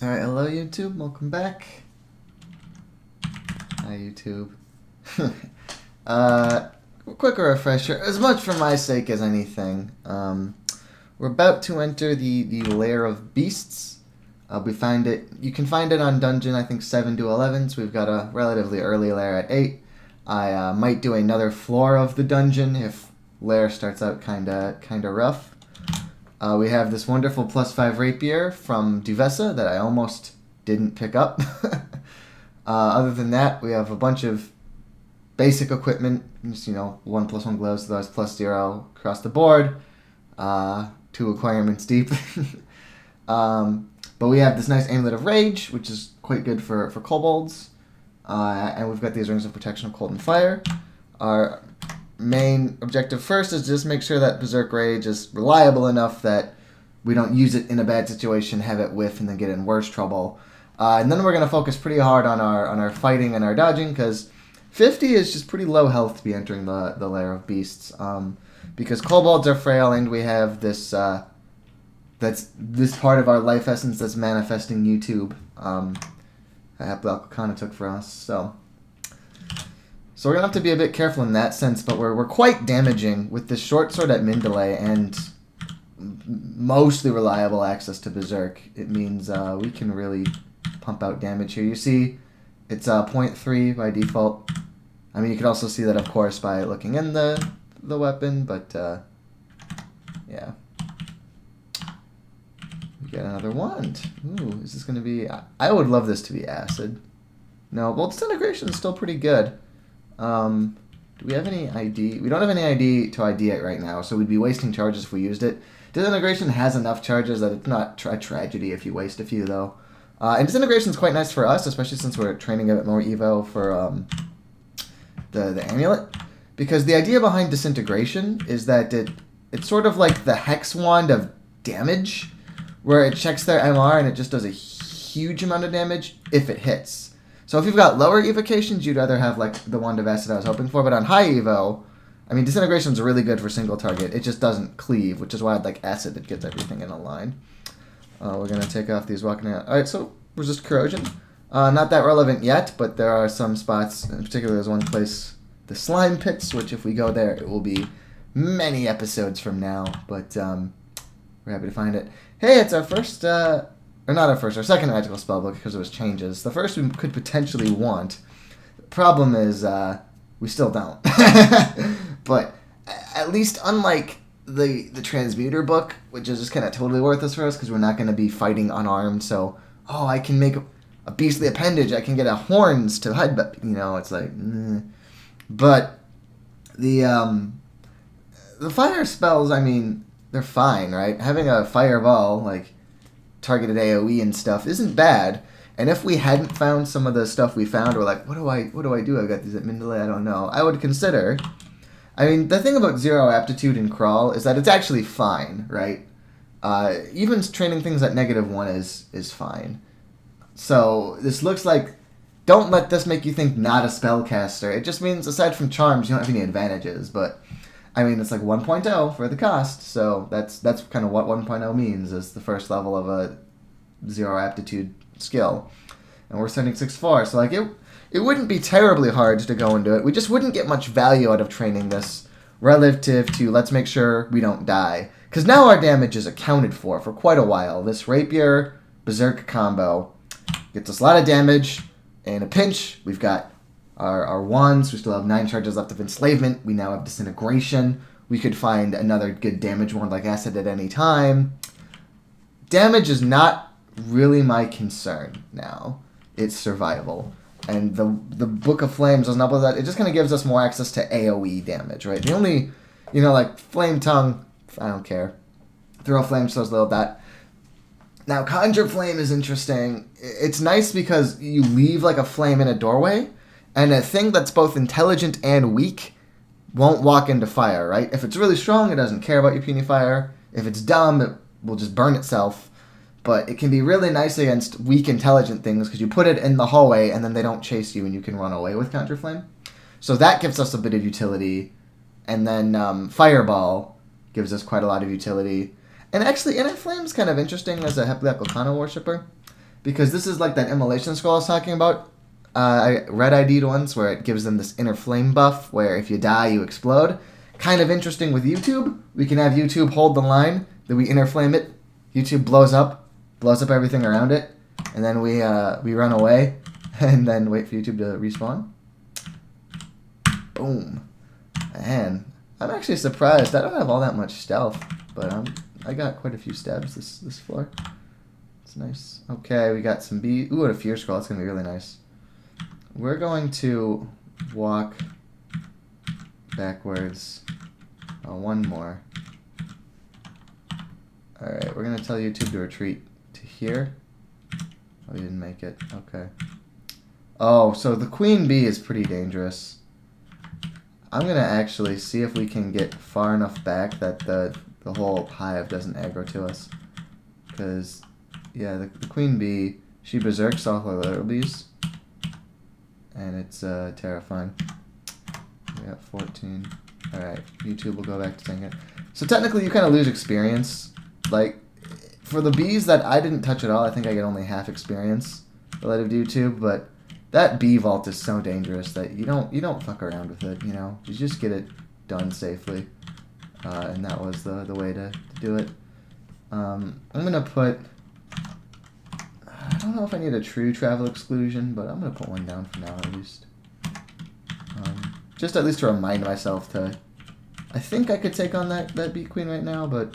Alright, hello YouTube, welcome back. Hi YouTube. Quick refresher, as much for my sake as anything. We're about to enter the lair of beasts. You can find it on dungeon, I think 7 to 11, so we've got a relatively early lair at 8. I might do another floor of the dungeon if lair starts out kinda rough. We have this wonderful +5 rapier from Duvessa that I almost didn't pick up. Other than that, we have a bunch of basic equipment. Just, 1+1 gloves, so that's +0 across the board. 2 acquirements deep. But we have this nice Amulet of Rage, which is quite good for kobolds. And we've got these Rings of Protection of Cold and Fire. Our main objective first is just make sure that Berserk Rage is reliable enough that we don't use it in a bad situation, have it whiff, and then get in worse trouble. And then we're going to focus pretty hard on our fighting and our dodging, because 50 is just pretty low health to be entering the lair of beasts. Because kobolds are frail, and we have this this part of our life essence that's manifesting YouTube. That Alcana took for us, so we're going to have to be a bit careful in that sense, but we're quite damaging with this short sword at min delay and mostly reliable access to Berserk. It means we can really pump out damage here. You see, it's 0.3 by default. I mean, you could also see that, of course, by looking in the weapon, but yeah. We got another wand. Ooh, is this going to be... I would love this to be acid. No, well, disintegration is still pretty good. Do we have any ID? We don't have any ID to ID it right now, so we'd be wasting charges if we used it. Disintegration has enough charges that it's not a tragedy if you waste a few, though. And disintegration is quite nice for us, especially since we're training a bit more Evo for the amulet. Because the idea behind disintegration is that it's sort of like the hex wand of damage, where it checks their MR and it just does a huge amount of damage if it hits. So if you've got lower evocations, you'd rather have like the Wand of Acid I was hoping for. But on high evo, I mean, disintegration's really good for single target. It just doesn't cleave, which is why I'd like Acid that gets everything in a line. We're going to take off these walking out. Alright, so resist corrosion. Not that relevant yet, but there are some spots. In particular, there's one place, the slime pits, which if we go there, it will be many episodes from now. But we're happy to find it. Hey, it's our first... Or not our first, our second magical spellbook, because there was changes. The first we could potentially want. The problem is, we still don't. But at least unlike the Transmuter book, which is just kind of totally worthless for us, because we're not going to be fighting unarmed, so, I can make a beastly appendage, I can get a horns to hide, but, it's like, But the fire spells, I mean, they're fine, right? Having a fireball, like, targeted AoE and stuff isn't bad, and if we hadn't found some of the stuff we found, we're like, what do I do? I got these at min delay, I don't know. I would consider. I mean, the thing about 0 aptitude in crawl is that it's actually fine, right? Even training things at -1 is fine. So this looks like, don't let this make you think not a spellcaster. It just means aside from charms, you don't have any advantages, but. I mean, it's like 1.0 for the cost, so that's kind of what 1.0 means, is the first level of a 0 aptitude skill. And we're sending 6-4, so like it wouldn't be terribly hard to go into it. We just wouldn't get much value out of training this relative to let's make sure we don't die. Because now our damage is accounted for quite a while. This Rapier Berserk combo gets us a lot of damage. In a pinch, we've got our wands. We still have 9 charges left of enslavement. We now have disintegration. We could find another good damage wand like acid at any time. Damage is not really my concern now. It's survival. And the Book of Flames doesn't help with that. It just kind of gives us more access to AoE damage, right? The only, like Flame Tongue, I don't care. Throw Flame slows a little that. Now, Conjure Flame is interesting. It's nice because you leave like a flame in a doorway, and a thing that's both intelligent and weak won't walk into fire, right? If it's really strong, it doesn't care about your puny fire. If it's dumb, it will just burn itself. But it can be really nice against weak, intelligent things because you put it in the hallway and then they don't chase you and you can run away with Conjure Flame. So that gives us a bit of utility. And then Fireball gives us quite a lot of utility. And actually, Inner Flame's kind of interesting as a Hepliac Okana worshipper. because this is like that immolation scroll I was talking about. I red ID'd once where it gives them this inner flame buff where if you die, you explode. Kind of interesting with YouTube. We can have YouTube hold the line, then we inner flame it. YouTube blows up everything around it, and then we run away, and then wait for YouTube to respawn. Boom. Man, I'm actually surprised. I don't have all that much stealth, but I got quite a few stabs this floor. It's nice. Okay, we got some bees. Ooh, and a fear scroll. That's gonna be really nice. We're going to walk backwards. One more. Alright, we're going to tell YouTube to retreat to here. Oh, you didn't make it. Okay. Oh, so the queen bee is pretty dangerous. I'm going to actually see if we can get far enough back that the whole hive doesn't aggro to us. Because, yeah, the queen bee, she berserks all her little bees. And it's terrifying. We got 14. Alright, YouTube will go back to saying it. So technically you kind of lose experience. Like, for the bees that I didn't touch at all, I think I get only half experience relative to YouTube, but that bee vault is so dangerous that you don't fuck around with it, you know? You just get it done safely. And that was the way to do it. I'm gonna put... I don't know if I need a true travel exclusion, but I'm going to put one down for now at least. Just at least to remind myself to... I think I could take on that bee queen right now, but...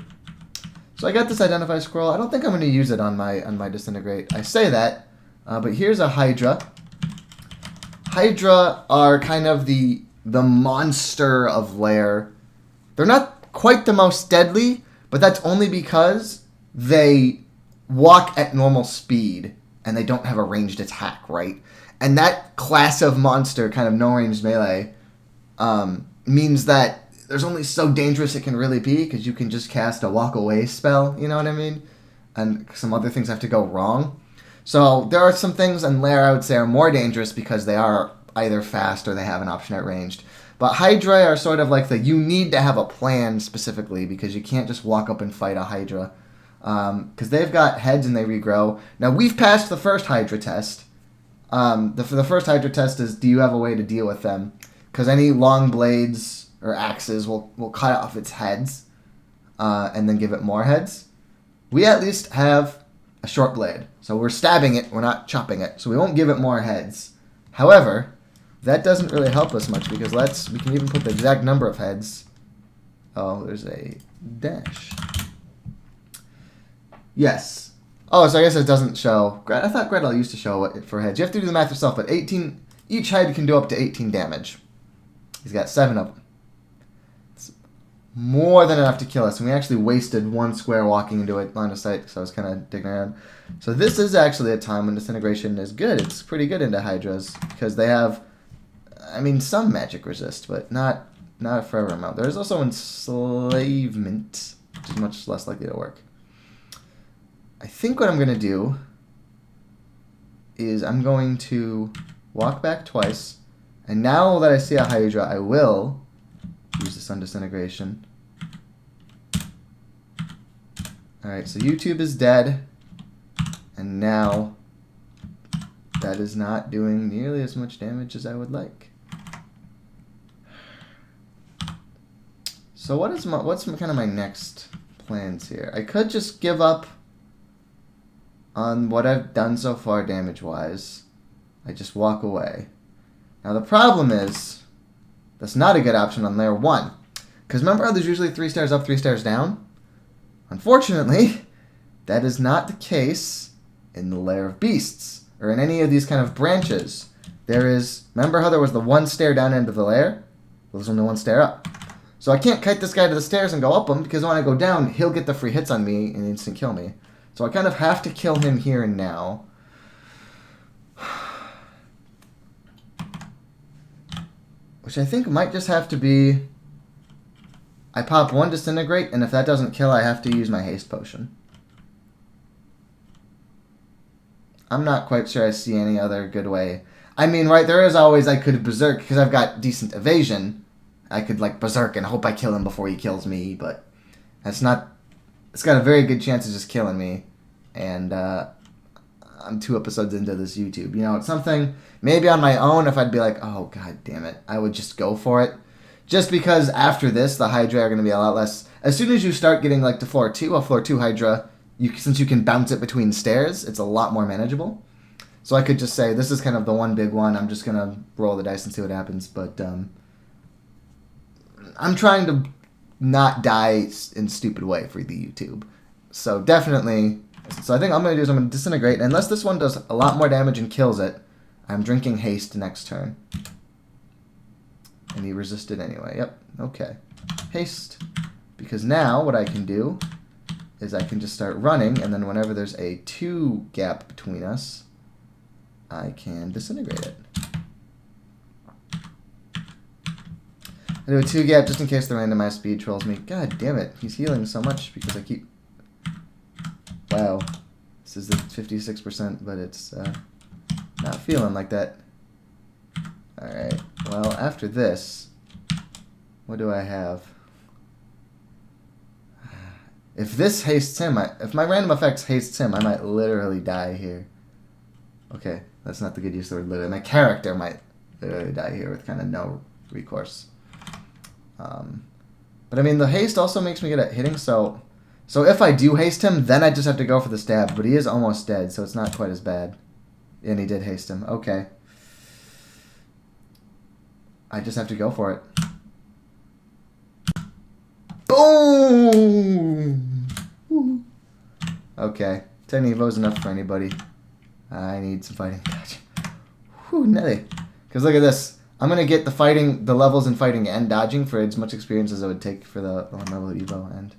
So I got this identify scroll. I don't think I'm going to use it on my disintegrate. I say that, but here's a Hydra. Hydra are kind of the monster of lair. They're not quite the most deadly, but that's only because they walk at normal speed and they don't have a ranged attack, right? And that class of monster, kind of no ranged melee, means that there's only so dangerous it can really be because you can just cast a walk away spell, you know what I mean? And some other things have to go wrong. So there are some things in lair I would say are more dangerous because they are either fast or they have an option at ranged. But Hydra are sort of like you need to have a plan specifically because you can't just walk up and fight a Hydra. Because they've got heads and they regrow. Now, we've passed the first Hydra test. The first Hydra test is, do you have a way to deal with them? Because any long blades or axes will cut off its heads and then give it more heads. We at least have a short blade. So we're stabbing it, we're not chopping it. So we won't give it more heads. However, that doesn't really help us much because we can even put the exact number of heads. Oh, there's a dash. Yes. Oh, so I guess it doesn't show. I thought Gretel used to show it for heads. You have to do the math yourself, but 18... Each head can do up to 18 damage. He's got 7 of them. It's more than enough to kill us, and we actually wasted 1 square walking into it line of sight, because I was kind of digging around. So this is actually a time when disintegration is good. It's pretty good into Hydras, because they have, I mean, some magic resist, but not a forever amount. There's also enslavement, which is much less likely to work. I think what I'm going to do is I'm going to walk back twice, and now that I see a Hydra, I will use the Sun Disintegration. Alright, so YouTube is dead, and now that is not doing nearly as much damage as I would like. So what's kind of my next plans here? I could just give up on what I've done so far damage-wise. I just walk away. Now the problem is, that's not a good option on layer 1. Because remember how there's usually 3 stairs up, 3 stairs down? Unfortunately, that is not the case in the layer of beasts, or in any of these kind of branches. Remember how there was the 1 stair down into the layer? Well, there's only 1 stair up. So I can't kite this guy to the stairs and go up him, because when I go down, he'll get the free hits on me and instant kill me. So I kind of have to kill him here and now. Which I think might just have to be... I pop 1 Disintegrate, and if that doesn't kill, I have to use my Haste Potion. I'm not quite sure I see any other good way. I mean, right, there is always I could Berserk, because I've got decent evasion. I could, like, Berserk and hope I kill him before he kills me, but that's not... It's got a very good chance of just killing me. And I'm 2 episodes into this YouTube. You know, it's something maybe on my own if I'd be like, oh god damn it, I would just go for it. Just because after this, the Hydra are going to be a lot less. As soon as you start getting like to floor 2, a floor 2 Hydra, since you can bounce it between stairs, it's a lot more manageable. So I could just say, this is kind of the one big one. I'm just going to roll the dice and see what happens. But I'm trying to not die in a stupid way for the YouTube. So definitely, so I think I'm going to do is I'm going to disintegrate. And unless this one does a lot more damage and kills it, I'm drinking haste next turn. And he resisted anyway. Yep, okay. Haste. Because now what I can do is I can just start running, and then whenever there's a 2 gap between us, I can disintegrate it. I do a 2 gap just in case the randomized speed trolls me. God damn it, he's healing so much because I keep... Wow. This is the 56%, but it's not feeling like that. Alright, well, after this, what do I have? If this hastes him, if my random effects hastes him, I might literally die here. Okay, that's not the good use of the word literally. My character might literally die here with kind of no recourse. But I mean, the haste also makes me good at hitting, so if I do haste him, then I just have to go for the stab, but he is almost dead, so it's not quite as bad. And he did haste him. Okay. I just have to go for it. Boom! Okay. 10 Evo is enough for anybody. I need some fighting. Gotcha. Whew, nelly. Because look at this. I'm going to get the levels in fighting and dodging for as much experience as it would take for the 1 level Evo. And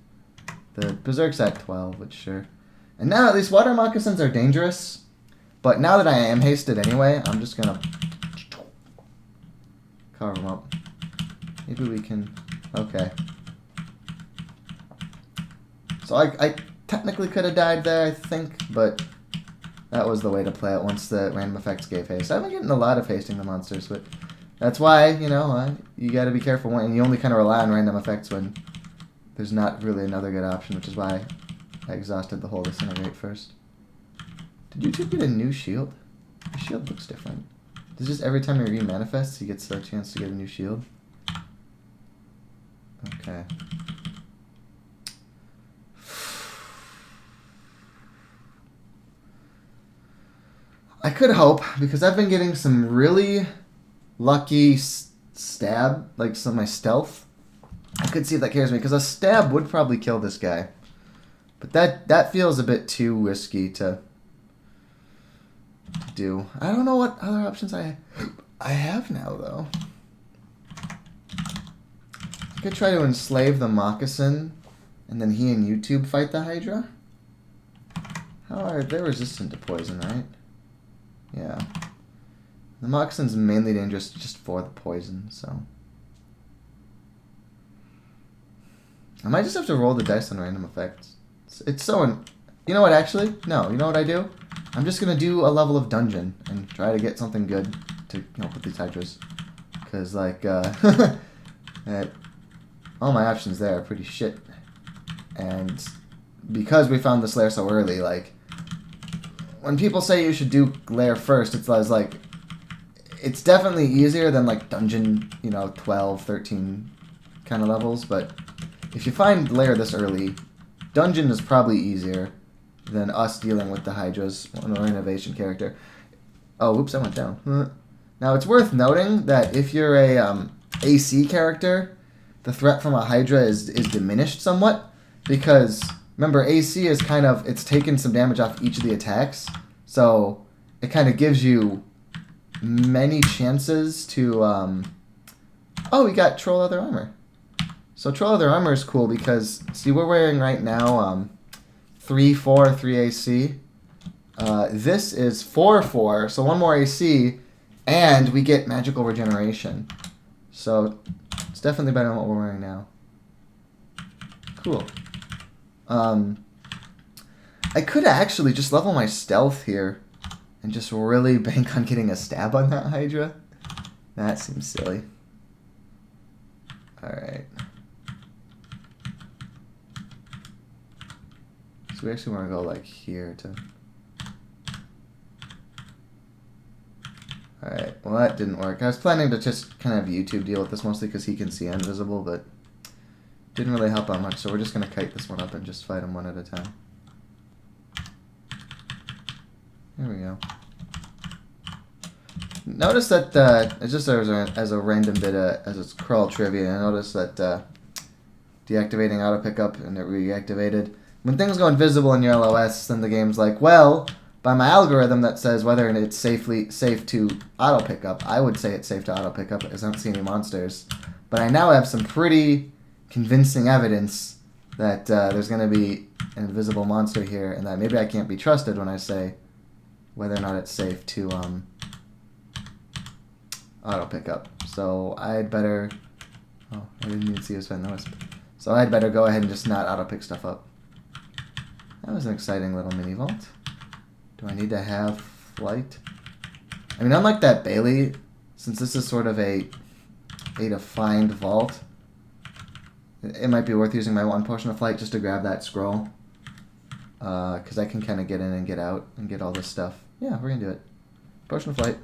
the Berserk's at 12, which sure. And now at least water moccasins are dangerous. But now that I am hasted anyway, I'm just going to carve them up. Maybe we can... Okay. So I technically could have died there, I think, but that was the way to play it once the random effects gave haste. I've been getting a lot of hasting the monsters, but that's why, you know, you got to be careful when you only kind of rely on random effects when there's not really another good option, which is why I exhausted the whole disintegrate first. Did YouTube get a new shield? The shield looks different. Does just every time he remanifests, he gets a chance to get a new shield? Okay. I could hope, because I've been getting some really lucky stab, like some of my stealth. I could see if that carries me, because a stab would probably kill this guy. But that feels a bit too risky to do. I don't know what other options I have now, though. I could try to enslave the moccasin, and then he and YouTube fight the Hydra. They're resistant to poison, right? Yeah. The moccasin's mainly dangerous just for the poison, so... I might just have to roll the dice on random effects. It's so... You know what, actually? No, you know what I do? I'm just going to do a level of dungeon and try to get something good to help with these Hydras. Because, like, all my options there are pretty shit. And because we found the Slayer so early, like... When people say you should do Lair first, it's like... It's definitely easier than, like, dungeon, 12, 13 kind of levels, but... If you find Lair this early, dungeon is probably easier than us dealing with the Hydras on our innovation character. Oh, oops, I went down. Now, it's worth noting that if you're a AC character, the threat from a Hydra is diminished somewhat, because, remember, AC is kind of, it's taken some damage off each of the attacks, so it kind of gives you many chances to, oh, we got Troll Leather Armor. So Troll Leather Armor is cool because, see, we're wearing right now 3/4, 3 AC. This is 4/4, so 1 more AC, and we get magical regeneration. So it's definitely better than what we're wearing now. Cool. I could actually just level my stealth here and just really bank on getting a stab on that Hydra. That seems silly. Alright. So we actually want to go like here to... Alright, well that didn't work. I was planning to just kind of have YouTube deal with this mostly because he can see invisible, but didn't really help out much, so we're just going to kite this one up and just fight him one at a time. There we go. Notice that, just as a random bit as it's crawl trivia, I noticed that deactivating auto pickup and it reactivated. When things go invisible in your LOS, then the game's like, well, by my algorithm that says whether it's safe to auto pickup, I would say it's safe to auto pickup as I don't see any monsters. But I now have some pretty convincing evidence that there's going to be an invisible monster here, and that maybe I can't be trusted when I say whether or not it's safe to auto pickup. So I'd better... Oh, I didn't even see us find the wisp. So I'd better go ahead and just not auto pick stuff up. That was an exciting little mini vault. Do I need to have flight? I mean, unlike that Bailey, since this is sort of a defined vault, it might be worth using my one potion of flight just to grab that scroll. Because I can kind of get in and get out and get all this stuff. Yeah, we're going to do it. Potion of flight.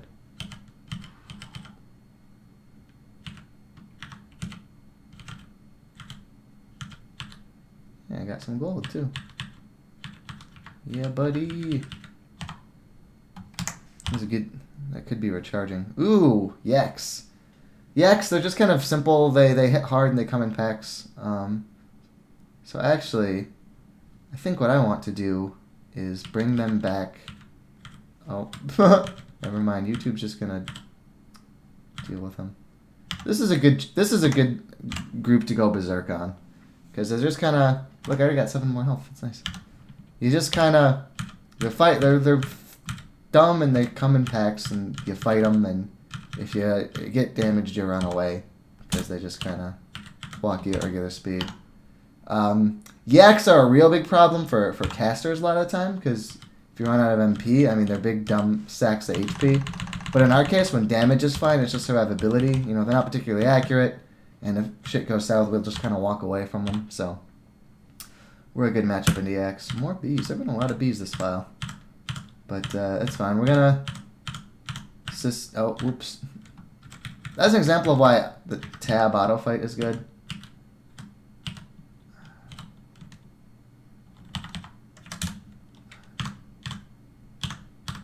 Yeah, I got some gold too. Yeah, buddy. That's a good... That could be recharging. Ooh, yaks. Yaks, they're just kind of simple. They hit hard and they come in packs. So actually, I think what I want to do is bring them back. Oh, never mind. YouTube's just gonna deal with them. This is a good group to go berserk on, because they're just kind of... Look, I already got 7 more health. It's nice. You just kind of... They're dumb and they come in packs and you fight them, and if you get damaged you run away because they just kind of walk you at regular speed. Yaks are a real big problem for casters a lot of the time, because if you run out of MP, I mean, they're big dumb sacks of HP. But in our case, when damage is fine, it's just survivability. You know, they're not particularly accurate, and if shit goes south, we'll just kind of walk away from them. So we're a good matchup in the Yaks. More bees. There have been a lot of bees this file. But it's fine. We're gonna... Oh, whoops. That's an example of why the tab auto fight is good.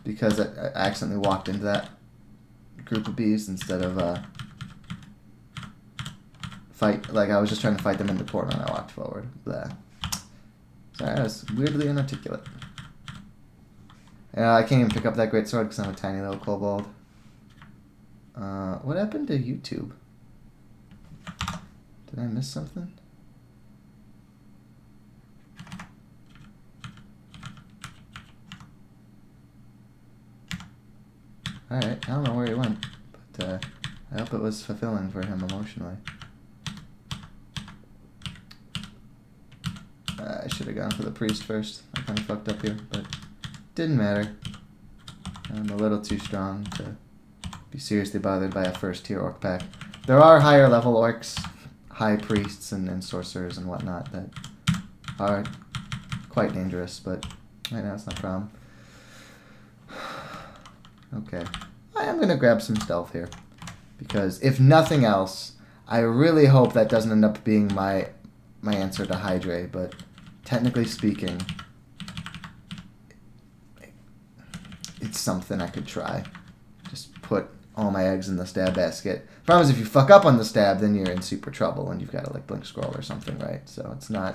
Because I accidentally walked into that group of bees instead of fight. Like, I was just trying to fight them in the corner and I walked forward. Blah. Sorry, I was weirdly inarticulate. I can't even pick up that great sword because I'm a tiny little kobold. What happened to YouTube? Did I miss something? Alright, I don't know where he went, but I hope it was fulfilling for him emotionally. I should have gone for the priest first. I kind of fucked up here, but didn't matter. I'm a little too strong to be seriously bothered by a first tier orc pack. There are higher level orcs, high priests and sorcerers and whatnot that are quite dangerous, but right now it's not a problem. Okay, I am going to grab some stealth here, because if nothing else, I really hope that doesn't end up being my answer to Hydra, but technically speaking, it's something I could try. Just put all my eggs in the stab basket. Problem is, if you fuck up on the stab, then you're in super trouble, and you've got to, like, blink scroll or something, right? So it's not...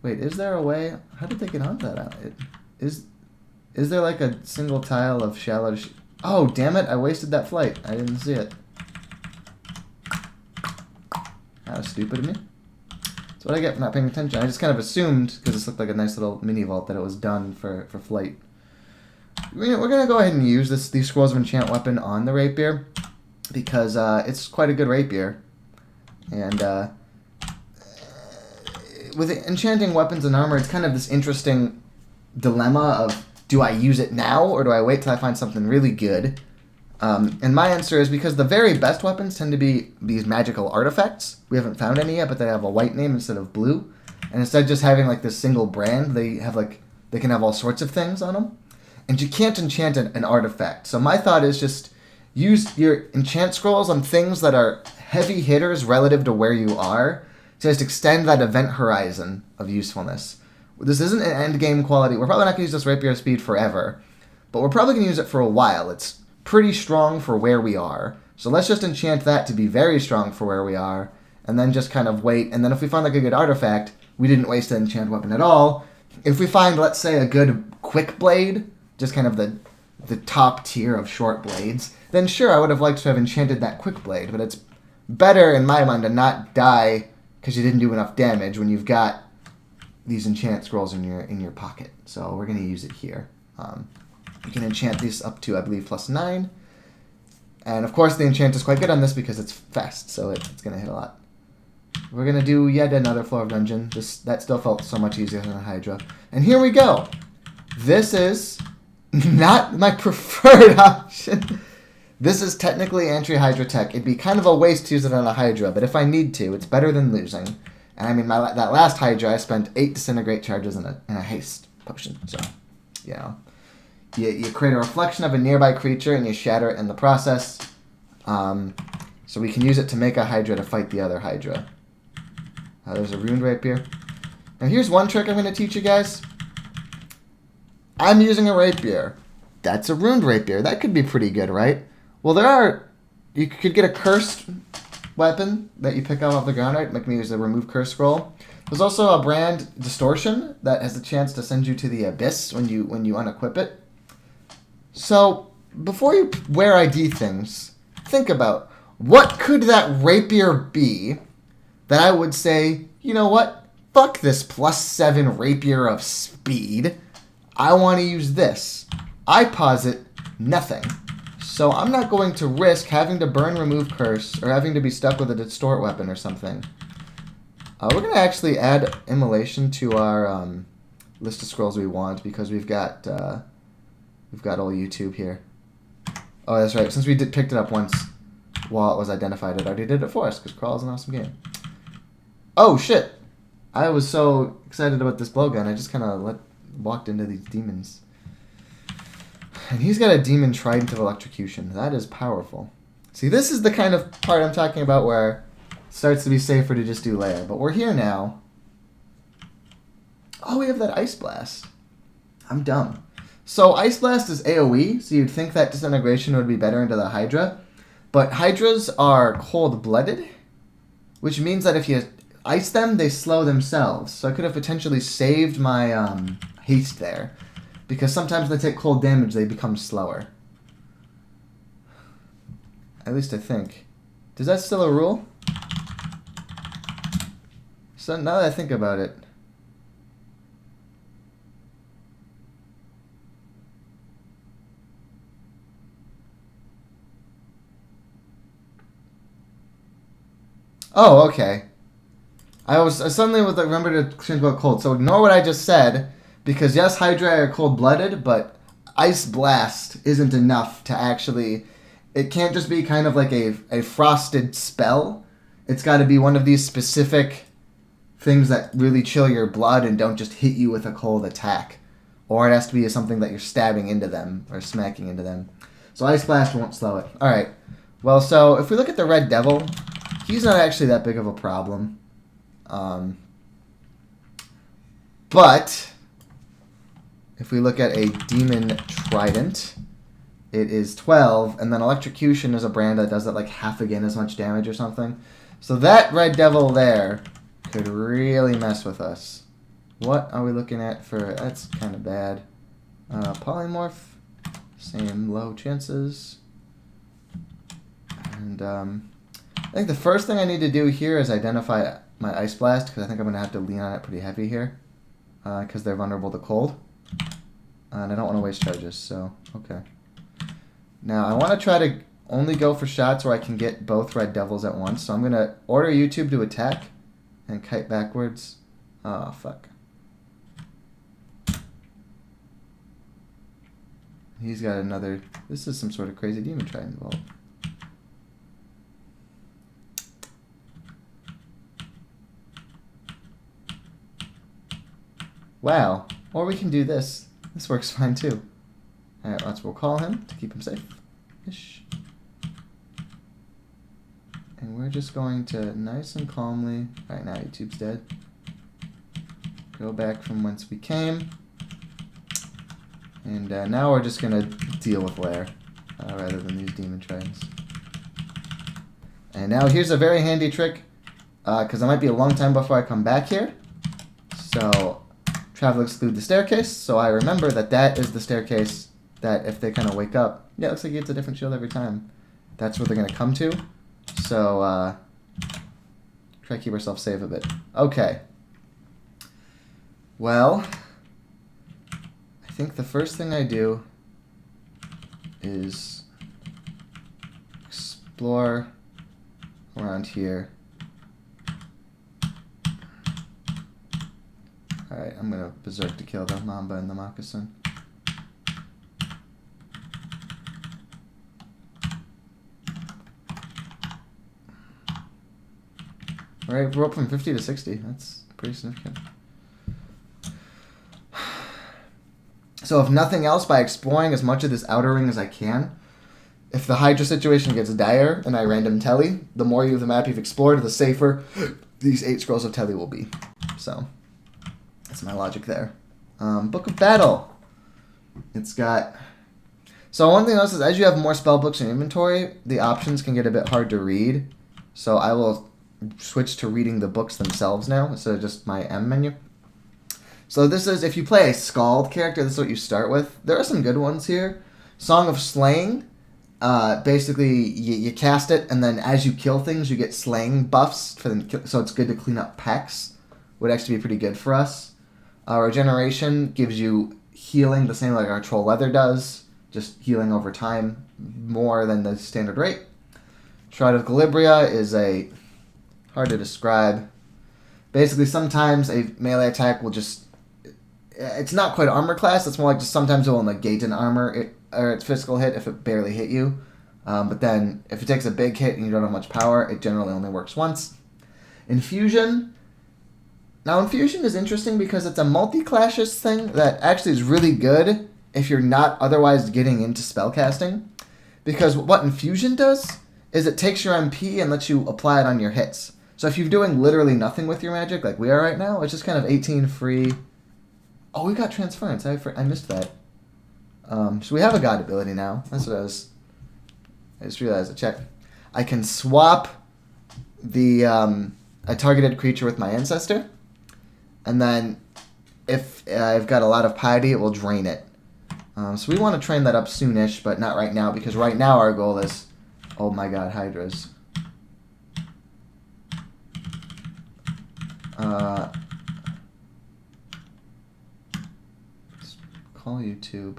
Wait, is there a way... How did they get onto that? Is there, like, a single tile of shallow... Oh, damn it, I wasted that flight. I didn't see it. That was stupid of me. That's what I get for not paying attention. I just kind of assumed, because this looked like a nice little mini vault, that it was done for flight. We're going to go ahead and use these Scrolls of Enchant weapon on the rapier, because it's quite a good rapier. And with enchanting weapons and armor, it's kind of this interesting dilemma of, do I use it now, or do I wait till I find something really good? And my answer is, because the very best weapons tend to be these magical artifacts. We haven't found any yet, but they have a white name instead of blue. And instead of just having like this single brand, they have they can have all sorts of things on them. and you can't enchant an artifact. So my thought is just use your enchant scrolls on things that are heavy hitters relative to where you are to just extend that event horizon of usefulness. This isn't an end game quality. We're probably not going to use this rapier speed forever, but we're probably going to use it for a while. It's pretty strong for where we are. So let's just enchant that to be very strong for where we are, and then just kind of wait. And then if we find like a good artifact, we didn't waste an enchant weapon at all. If we find, let's say, a good quick blade, just kind of the top tier of short blades, then sure, I would have liked to have enchanted that quick blade, but it's better in my mind to not die because you didn't do enough damage when you've got these enchant scrolls in your pocket. So we're going to use it here. You can enchant these up to, I believe, +9. And of course the enchant is quite good on this because it's fast, so it's going to hit a lot. We're going to do yet another floor of dungeon. That still felt so much easier than a Hydra. And here we go. This is not my preferred option. This is technically anti-Hydra tech. It'd be kind of a waste to use it on a Hydra, but if I need to, it's better than losing. And I mean, that last Hydra, I spent 8 disintegrate charges in a haste potion. So, you know. You create a reflection of a nearby creature and you shatter it in the process. So we can use it to make a Hydra to fight the other Hydra. There's a ruined rapier. Now here's one trick I'm going to teach you guys. I'm using a rapier. That's a ruined rapier. That could be pretty good, right? Well, you could get a cursed weapon that you pick up off the ground, right? Make me use the remove curse scroll. There's also a brand distortion that has the chance to send you to the abyss when you unequip it. So, before you wear ID things, think about what could that rapier be that I would say, you know what? Fuck this +7 rapier of speed. I want to use this. I posit nothing. So I'm not going to risk having to burn remove curse or having to be stuck with a distort weapon or something. We're going to actually add immolation to our list of scrolls we want because we've got old YouTube here. Oh, that's right. Since we picked it up once while it was identified, it already did it for us because Crawl's an awesome game. Oh, shit. I was so excited about this blowgun, I just kind of walked into these demons. And he's got a demon trident of electrocution. That is powerful. See, this is the kind of part I'm talking about where it starts to be safer to just do layer. But we're here now. Oh, we have that Ice Blast. I'm dumb. So Ice Blast is AoE, so you'd think that disintegration would be better into the Hydra. But Hydras are cold-blooded, which means that if you ice them, they slow themselves. So I could have potentially saved my haste there. Because sometimes when they take cold damage, they become slower. At least I think. Is that still a rule? So now that I think about it. Oh, okay. I suddenly remembered to change about cold. So ignore what I just said, because yes, Hydra are cold-blooded, but Ice Blast isn't enough to actually. It can't just be kind of like a frosted spell. It's got to be one of these specific things that really chill your blood and don't just hit you with a cold attack. Or it has to be something that you're stabbing into them or smacking into them. So Ice Blast won't slow it. Alright. Well, so if we look at the Red Devil, he's not actually that big of a problem. But if we look at a Demon Trident, it is 12, and then Electrocution is a brand that does it like half again as much damage or something. So that Red Devil there could really mess with us. What are we looking at for... That's kind of bad. Polymorph. Same low chances. And I think the first thing I need to do here is identify my Ice Blast, because I think I'm going to have to lean on it pretty heavy here. Because they're vulnerable to cold. And I don't want to waste charges, so okay. Now, I want to try to only go for shots where I can get both Red Devils at once. So I'm going to order YouTube to attack and kite backwards. Oh, fuck. He's got another... This is some sort of crazy demon trident involved. Wow. Or we can do this. This works fine too. Alright, we'll call him to keep him safe-ish. And we're just going to nice and calmly... Alright, now YouTube's dead. Go back from whence we came. And now we're just going to deal with Lair rather than these Demon Tritons. And now here's a very handy trick, because it might be a long time before I come back here. So, travel exclude the staircase, so I remember that that is the staircase that if they kind of wake up, yeah, it looks like it's a different shield every time. That's where they're going to come to. So, try to keep ourselves safe a bit. Okay. Well, I think the first thing I do is explore around here. Alright, I'm gonna berserk to kill the Mamba and the Moccasin. Alright, we're up from 50 to 60. That's pretty significant. So if nothing else, by exploring as much of this outer ring as I can, if the Hydra situation gets dire and I random telly, the more of the map you've explored, the safer these 8 scrolls of telly will be. So, that's my logic there. Book of Battle. It's got... So one thing else is, as you have more spell books in inventory, the options can get a bit hard to read. So I will switch to reading the books themselves now, instead of just my M menu. So this is, if you play a Scald character, this is what you start with. There are some good ones here. Song of Slaying. Basically, you cast it, and then as you kill things, you get slaying buffs. So it's good to clean up pecks. Would actually be pretty good for us. Regeneration gives you healing, the same like our Troll Leather does. Just healing over time, more than the standard rate. Shroud of Galibria is a... hard to describe. Basically, sometimes a melee attack will just... It's not quite armor class. It's more like just sometimes it will negate an armor or its physical hit if it barely hit you. But then if it takes a big hit and you don't have much power, it generally only works once. Infusion. Now, Infusion is interesting because it's a multi-clashes thing that actually is really good if you're not otherwise getting into spellcasting. Because what Infusion does is it takes your MP and lets you apply it on your hits. So if you're doing literally nothing with your magic, like we are right now, it's just kind of 18 free... Oh, we got Transference. I missed that. So we have a God ability now. That's what I was... I just realized I checked. I can swap the a targeted creature with my Ancestor. And then if I've got a lot of piety, it will drain it. So we want to train that up soonish, but not right now, because right now our goal is... Oh my god, Hydras. Let's call YouTube.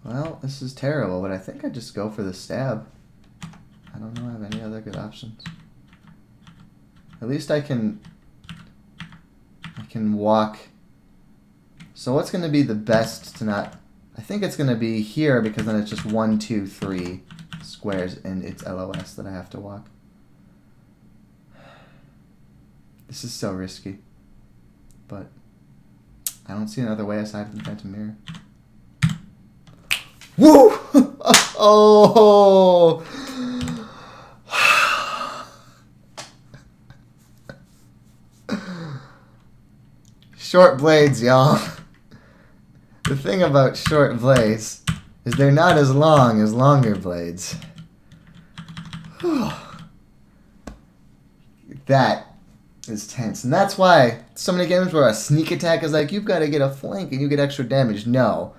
Well, this is terrible, but I think I'd just go for the stab. I don't know I have any other good options. At least I can walk. So what's going to be the best to not... I think it's going to be here, because then it's just 1, 2, 3 squares and it's LOS that I have to walk. This is so risky. But I don't see another way aside from Phantom Mirror. Woo! Oh! Short blades, y'all. The thing about short blades is they're not as long as longer blades. That is tense. And that's why so many games where a sneak attack is like, you've got to get a flank and you get extra damage. No.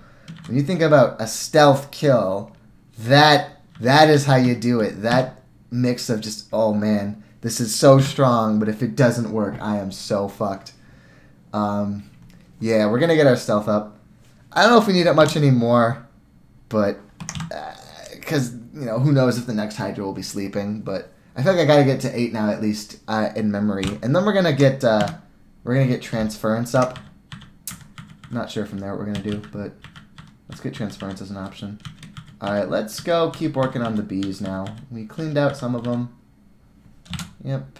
When you think about a stealth kill, that is how you do it. That mix of just, oh man, this is so strong, but if it doesn't work, I am so fucked. Yeah, we're going to get our stealth up. I don't know if we need it much anymore, but, because, you know, who knows if the next Hydra will be sleeping, but I feel like I got to get to 8 now at least, in memory. And then we're going to get Transference up. I'm not sure from there what we're going to do, but let's get Transference as an option. Alright, let's go keep working on the bees now. We cleaned out some of them. Yep.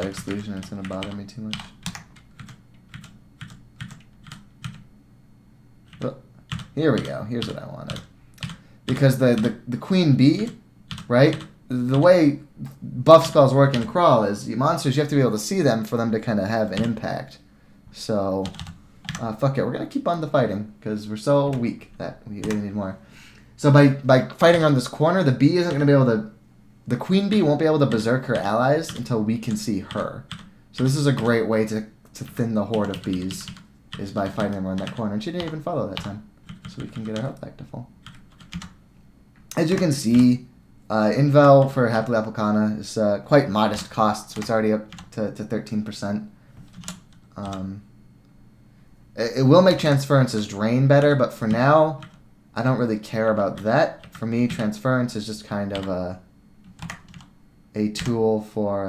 exclusion. It's going to bother me too much. Well, here we go. Here's what I wanted. Because the queen bee, right? The way buff spells work in Crawl is monsters, you have to be able to see them for them to kind of have an impact. So, fuck it. We're going to keep on the fighting because we're so weak that we really need more. So by fighting on this corner, the bee isn't going to be able to... The queen bee won't be able to berserk her allies until we can see her. So this is a great way to thin the horde of bees, is by fighting them around that corner. And she didn't even follow that time. So we can get our health back to full. As you can see, Invel for Happily Applecana is quite modest cost, so it's already up to 13%. It will make transferences drain better, but for now, I don't really care about that. For me, transference is just kind of a tool for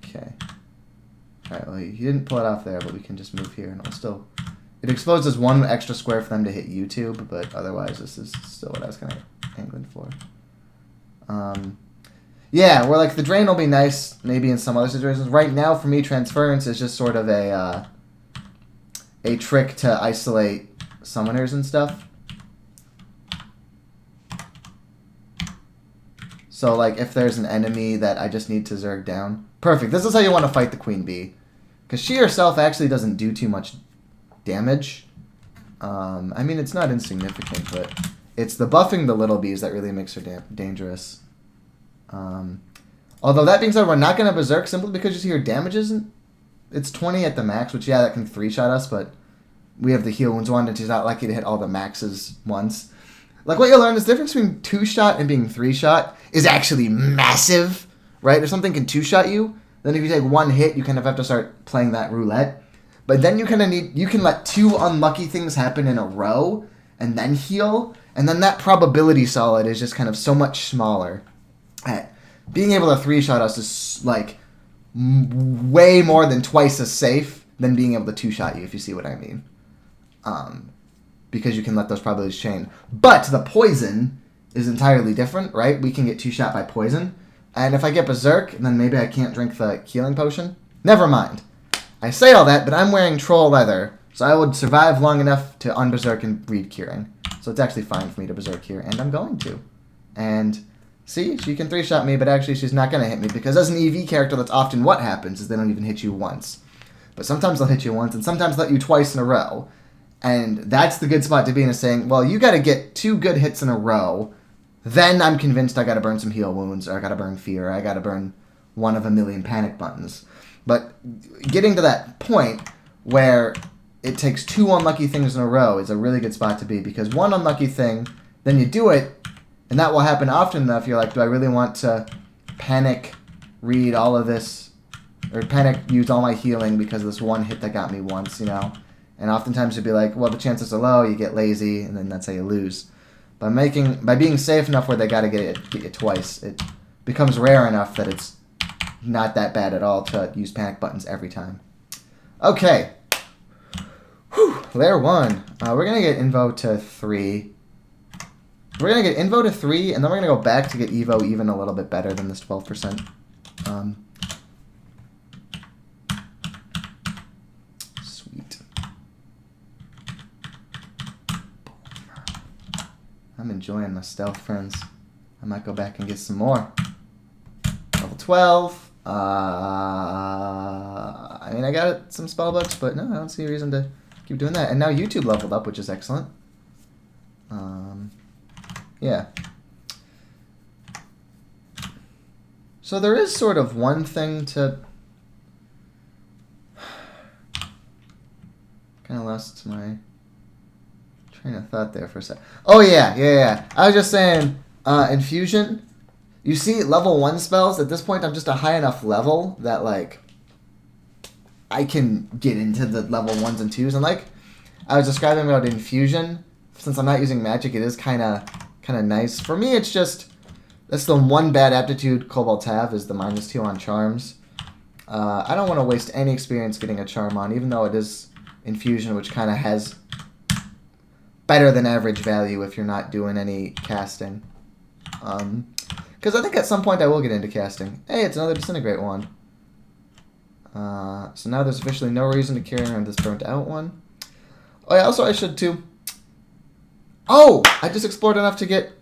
okay. Alright, well, he didn't pull it off there, but we can just move here and it'll still... It exposes one extra square for them to hit YouTube, but otherwise this is still what I was kind of angling for. Yeah, where like the drain will be nice maybe in some other situations. Right now, for me, transference is just sort of a trick to isolate summoners and stuff. So, like, if there's an enemy that I just need to Zerg down. Perfect. This is how you want to fight the Queen Bee. Because she herself actually doesn't do too much damage. I mean, it's not insignificant, but it's the buffing the little bees that really makes her dangerous. Although, that being said, we're not going to Berserk simply because you see her damage isn't... It's 20 at the max, which, yeah, that can 3-shot us, but we have the Heal Wounds one, and she's not likely to hit all the maxes once. Like, what you'll learn is the difference between 2-shot and being 3-shot is actually massive, right? If something can 2-shot you, then if you take one hit, you kind of have to start playing that roulette. But then you kind of you can let 2 unlucky things happen in a row, and then heal, and then that probability solid is just kind of so much smaller. Being able to 3-shot us is, like, way more than twice as safe than being able to 2-shot you, if you see what I mean. Because you can let those probabilities chain. But the poison is entirely different, right? We can get 2-shot by poison. And if I get Berserk, then maybe I can't drink the healing potion. Never mind. I say all that, but I'm wearing troll leather, so I would survive long enough to unberserk and read curing. So it's actually fine for me to berserk here, and I'm going to. And see, she can 3-shot me, but actually she's not going to hit me, because as an EV character, that's often what happens, is they don't even hit you once. But sometimes they'll hit you once, and sometimes let you twice in a row. And that's the good spot to be in, is saying, well, you got to get 2 good hits in a row, then I'm convinced I got to burn some heal wounds, or I got to burn fear, or I got to burn one of a million panic buttons. But getting to that point where it takes 2 unlucky things in a row is a really good spot to be, because one unlucky thing, then you do it, and that will happen often enough. You're like, do I really want to panic read all of this, or panic use all my healing because of this one hit that got me once, you know? And oftentimes you'll be like, well, the chances are low, you get lazy, and then that's how you lose. By being safe enough where they got to get you twice, it becomes rare enough that it's not that bad at all to use panic buttons every time. Okay. Whew, layer 1. We're going to get Invo to 3. We're going to get Invo to 3, and then we're going to go back to get Evo even a little bit better than this 12%. Sweet. I'm enjoying my stealth, friends. I might go back and get some more. Level 12. I mean, I got some spell books, but no, I don't see a reason to keep doing that. And now YouTube leveled up, which is excellent. Yeah. So there is sort of one thing to... Kind of lost my train of thought there for a sec. Oh, yeah. I was just saying, Infusion... You see, level 1 spells, at this point I'm just a high enough level that, like, I can get into the level 1s and 2s. And, like, I was describing about Infusion, since I'm not using magic, it is kind of nice. For me, it's just, that's the one bad aptitude Kobolds have, is the -2 on charms. I don't want to waste any experience getting a charm on, even though it is Infusion, which kind of has better than average value if you're not doing any casting. Because I think at some point I will get into casting. Hey, it's another Disintegrate wand. So now there's officially no reason to carry around this burnt out one. Oh yeah, also I should too. Oh! I just explored enough to get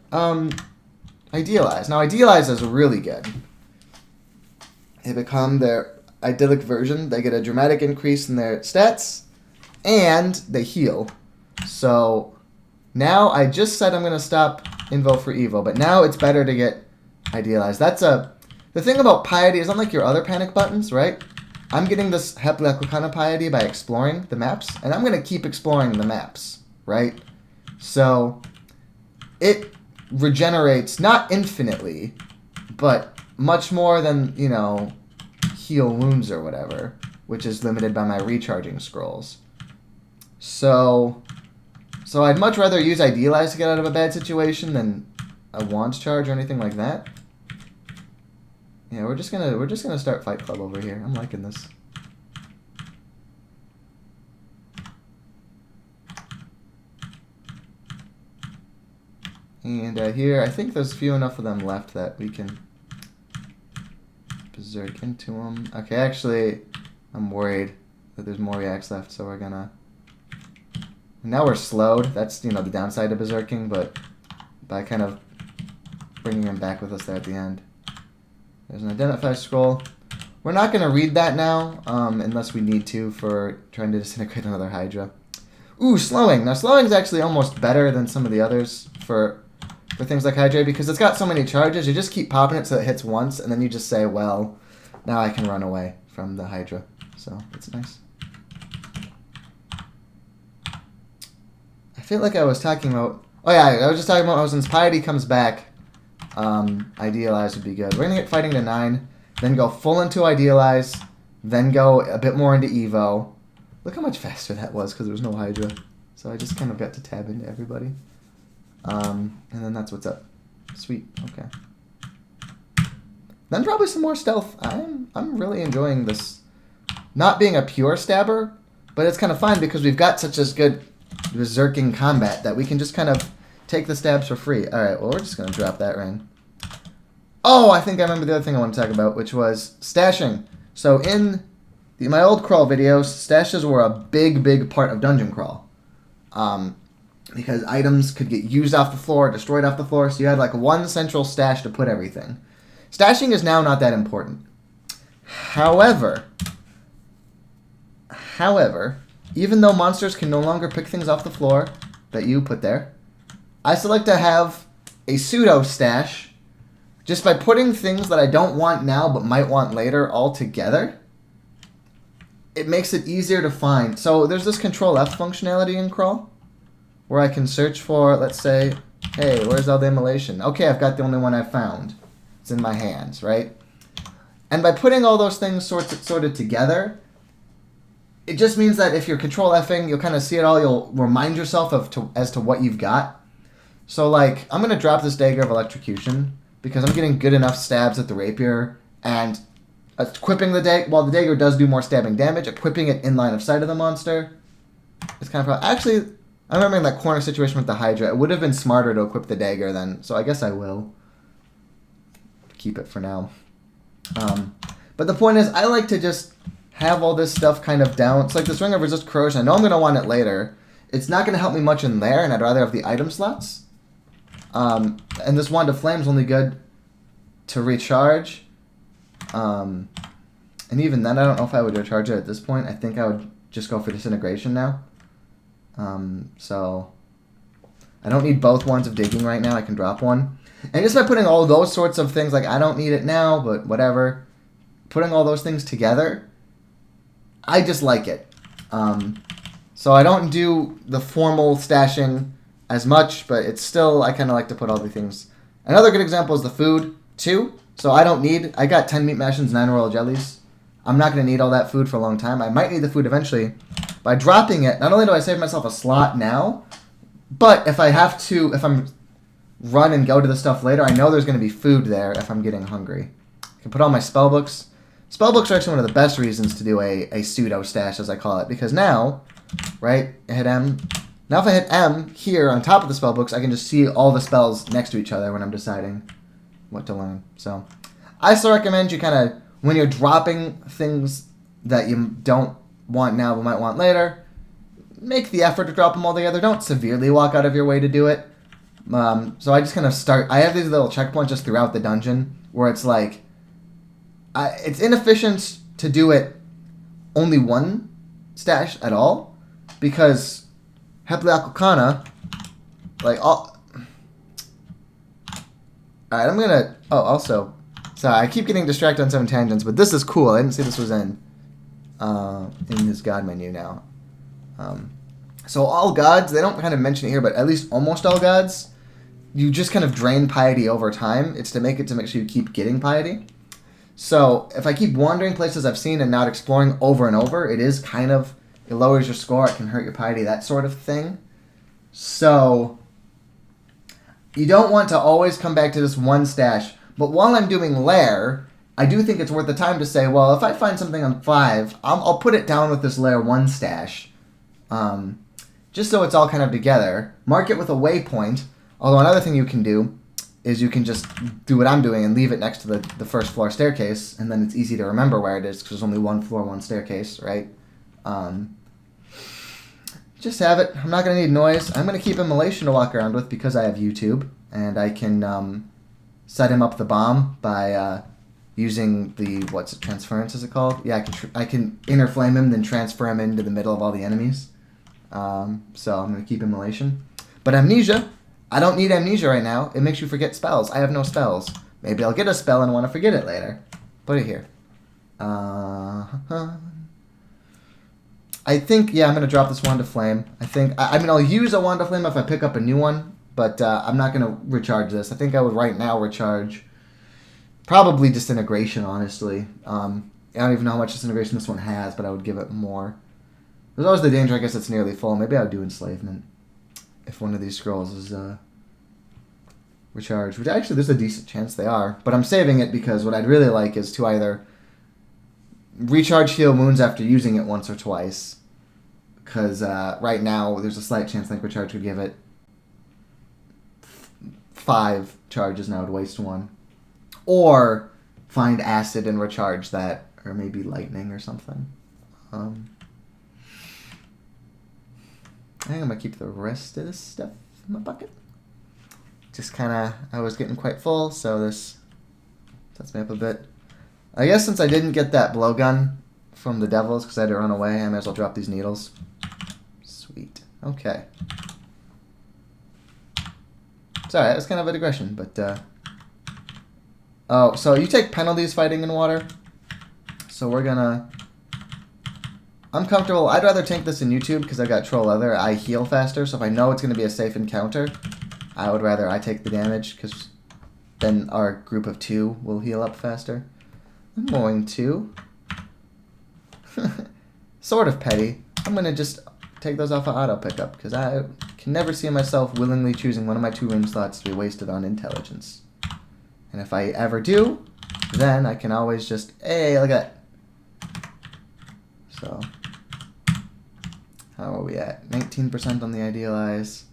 Idealize. Now Idealize is really good. They become their idyllic version. They get a dramatic increase in their stats. And they heal. So now I just said I'm going to stop Invo for Evo. But now it's better to get Idealize. The thing about Piety is unlike your other panic buttons, right? I'm getting this Heplequicana Piety by exploring the maps, and I'm going to keep exploring the maps, right? So it regenerates, not infinitely, but much more than, you know, heal wounds or whatever, which is limited by my recharging scrolls. So I'd much rather use Idealize to get out of a bad situation than a wand charge or anything like that. Yeah, we're just gonna start Fight Club over here. I'm liking this. And here, I think there's few enough of them left that we can berserk into them. Okay, actually, I'm worried that there's more reacts left, so we're gonna. Now we're slowed. That's, you know, the downside of berserking, but by kind of bringing him back with us there at the end. There's an identify scroll. We're not going to read that now, unless we need to for trying to disintegrate another Hydra. Ooh, slowing. Now, slowing is actually almost better than some of the others for things like Hydra, because it's got so many charges. You just keep popping it so it hits once, and then you just say, well, now I can run away from the Hydra. So, it's nice. I feel like I was talking about... Oh, yeah, I was just talking about since Piety comes back, Idealize would be good. We're going to get fighting to 9, then go full into Idealize, then go a bit more into Evo. Look how much faster that was because there was no Hydra. So I just kind of got to tab into everybody. And then that's what's up. Sweet, okay. Then probably some more stealth. I'm really enjoying this. Not being a pure stabber, but it's kind of fun because we've got such a good berserking combat that we can just kind of take the stabs for free. Alright, well, we're just going to drop that ring. Oh, I think I remember the other thing I want to talk about, which was stashing. So in my old crawl videos, stashes were a big, big part of dungeon crawl. Because items could get used off the floor, destroyed off the floor, so you had like one central stash to put everything. Stashing is now not that important. However, even though monsters can no longer pick things off the floor that you put there, I still like to have a pseudo stash just by putting things that I don't want now but might want later all together. It makes it easier to find. So there's this Control F functionality in Crawl where I can search for, let's say, hey, where's all the immolation? Okay, I've got the only one I found. It's in my hands, right? And by putting all those things sorted together, it just means that if you're Control F'ing, you'll kind of see it all. You'll remind yourself as to what you've got. So, like, I'm going to drop this Dagger of Electrocution because I'm getting good enough stabs at the Rapier, and equipping the Dagger, while the Dagger does do more stabbing damage, equipping it in line of sight of the monster is kind of... Actually, I'm remembering that corner situation with the Hydra. It would have been smarter to equip the Dagger then, so I guess I will keep it for now. But the point is, I like to just have all this stuff kind of down. It's like this Ring of Resist Corrosion. I know I'm going to want it later. It's not going to help me much in there, and I'd rather have the item slots. And this Wand of Flame is only good to recharge. And even then, I don't know if I would recharge it at this point. I think I would just go for Disintegration now. So I don't need both Wands of Digging right now. I can drop one. And just by putting all those sorts of things, like I don't need it now, but whatever, putting all those things together, I just like it. So I don't do the formal stashing as much, but it's still, I kind of like to put all the things. Another good example is the food, too. So I got 10 meat mashes, 9 royal jellies. I'm not going to need all that food for a long time. I might need the food eventually. By dropping it, not only do I save myself a slot now, but if I'm run and go to the stuff later, I know there's going to be food there if I'm getting hungry. I can put all my spellbooks. Spellbooks are actually one of the best reasons to do a pseudo stash, as I call it, because now, right, I hit M. Now if I hit M here on top of the spellbooks, I can just see all the spells next to each other when I'm deciding what to learn. So I still recommend you kind of, when you're dropping things that you don't want now but might want later, make the effort to drop them all together. Don't severely walk out of your way to do it. So I just kind of start. I have these little checkpoints just throughout the dungeon where it's like, it's inefficient to do it only one stash at all, because Hepliakokana, like all. All right, I'm gonna. Oh, also, sorry, I keep getting distracted on 7 tangents, but this is cool. I didn't see this was in this god menu now. So all gods, they don't kind of mention it here, but at least almost all gods, you just kind of drain piety over time. It's to make sure you keep getting piety. So if I keep wandering places I've seen and not exploring over and over, it is kind of, it lowers your score, it can hurt your piety, that sort of thing. So you don't want to always come back to this one stash. But while I'm doing Lair, I do think it's worth the time to say, well, if I find something on 5, I'll put it down with this Lair 1 stash. Just so it's all kind of together. Mark it with a waypoint. Although another thing you can do is you can just do what I'm doing and leave it next to the first floor staircase, and then it's easy to remember where it is because there's only one floor, one staircase, right? Just have it. I'm not going to need noise. I'm going to keep Immolation to walk around with because I have YouTube, and I can set him up the bomb by using the, transference is it called? Yeah, I can inner flame him, then transfer him into the middle of all the enemies. So I'm going to keep Immolation. But Amnesia, I don't need Amnesia right now. It makes you forget spells. I have no spells. Maybe I'll get a spell and want to forget it later. Put it here. I think, yeah, I'm going to drop this Wand of Flame. I mean, I'll use a Wand of Flame if I pick up a new one, but I'm not going to recharge this. I think I would right now recharge probably Disintegration, honestly. I don't even know how much Disintegration this one has, but I would give it more. There's always the danger, I guess it's nearly full. Maybe I would do Enslavement if one of these scrolls is recharged. Which actually, there's a decent chance they are. But I'm saving it because what I'd really like is to either recharge heal wounds after using it once or twice. Because right now, there's a slight chance Link Recharge could give it 5 charges and I would waste 1. Or find Acid and recharge that. Or maybe Lightning or something. I think I'm going to keep the rest of this stuff in my bucket. Just kind of, I was getting quite full, so this sets me up a bit. I guess since I didn't get that blowgun from the devils because I had to run away, I might as well drop these needles. Sweet. Okay. Sorry, that was kind of a digression, but... Oh, so you take penalties fighting in water. So we're gonna... I'm comfortable. I'd rather tank this in YouTube because I got Troll Leather. I heal faster, so if I know it's going to be a safe encounter, I would rather I take the damage because then our group of 2 will heal up faster. I'm going to... sort of petty. I'm going to just take those off of auto pickup because I can never see myself willingly choosing one of my 2 range slots to be wasted on intelligence. And if I ever do, then I can always just... Hey, look at that. So, how are we at? 19% on the Idealize.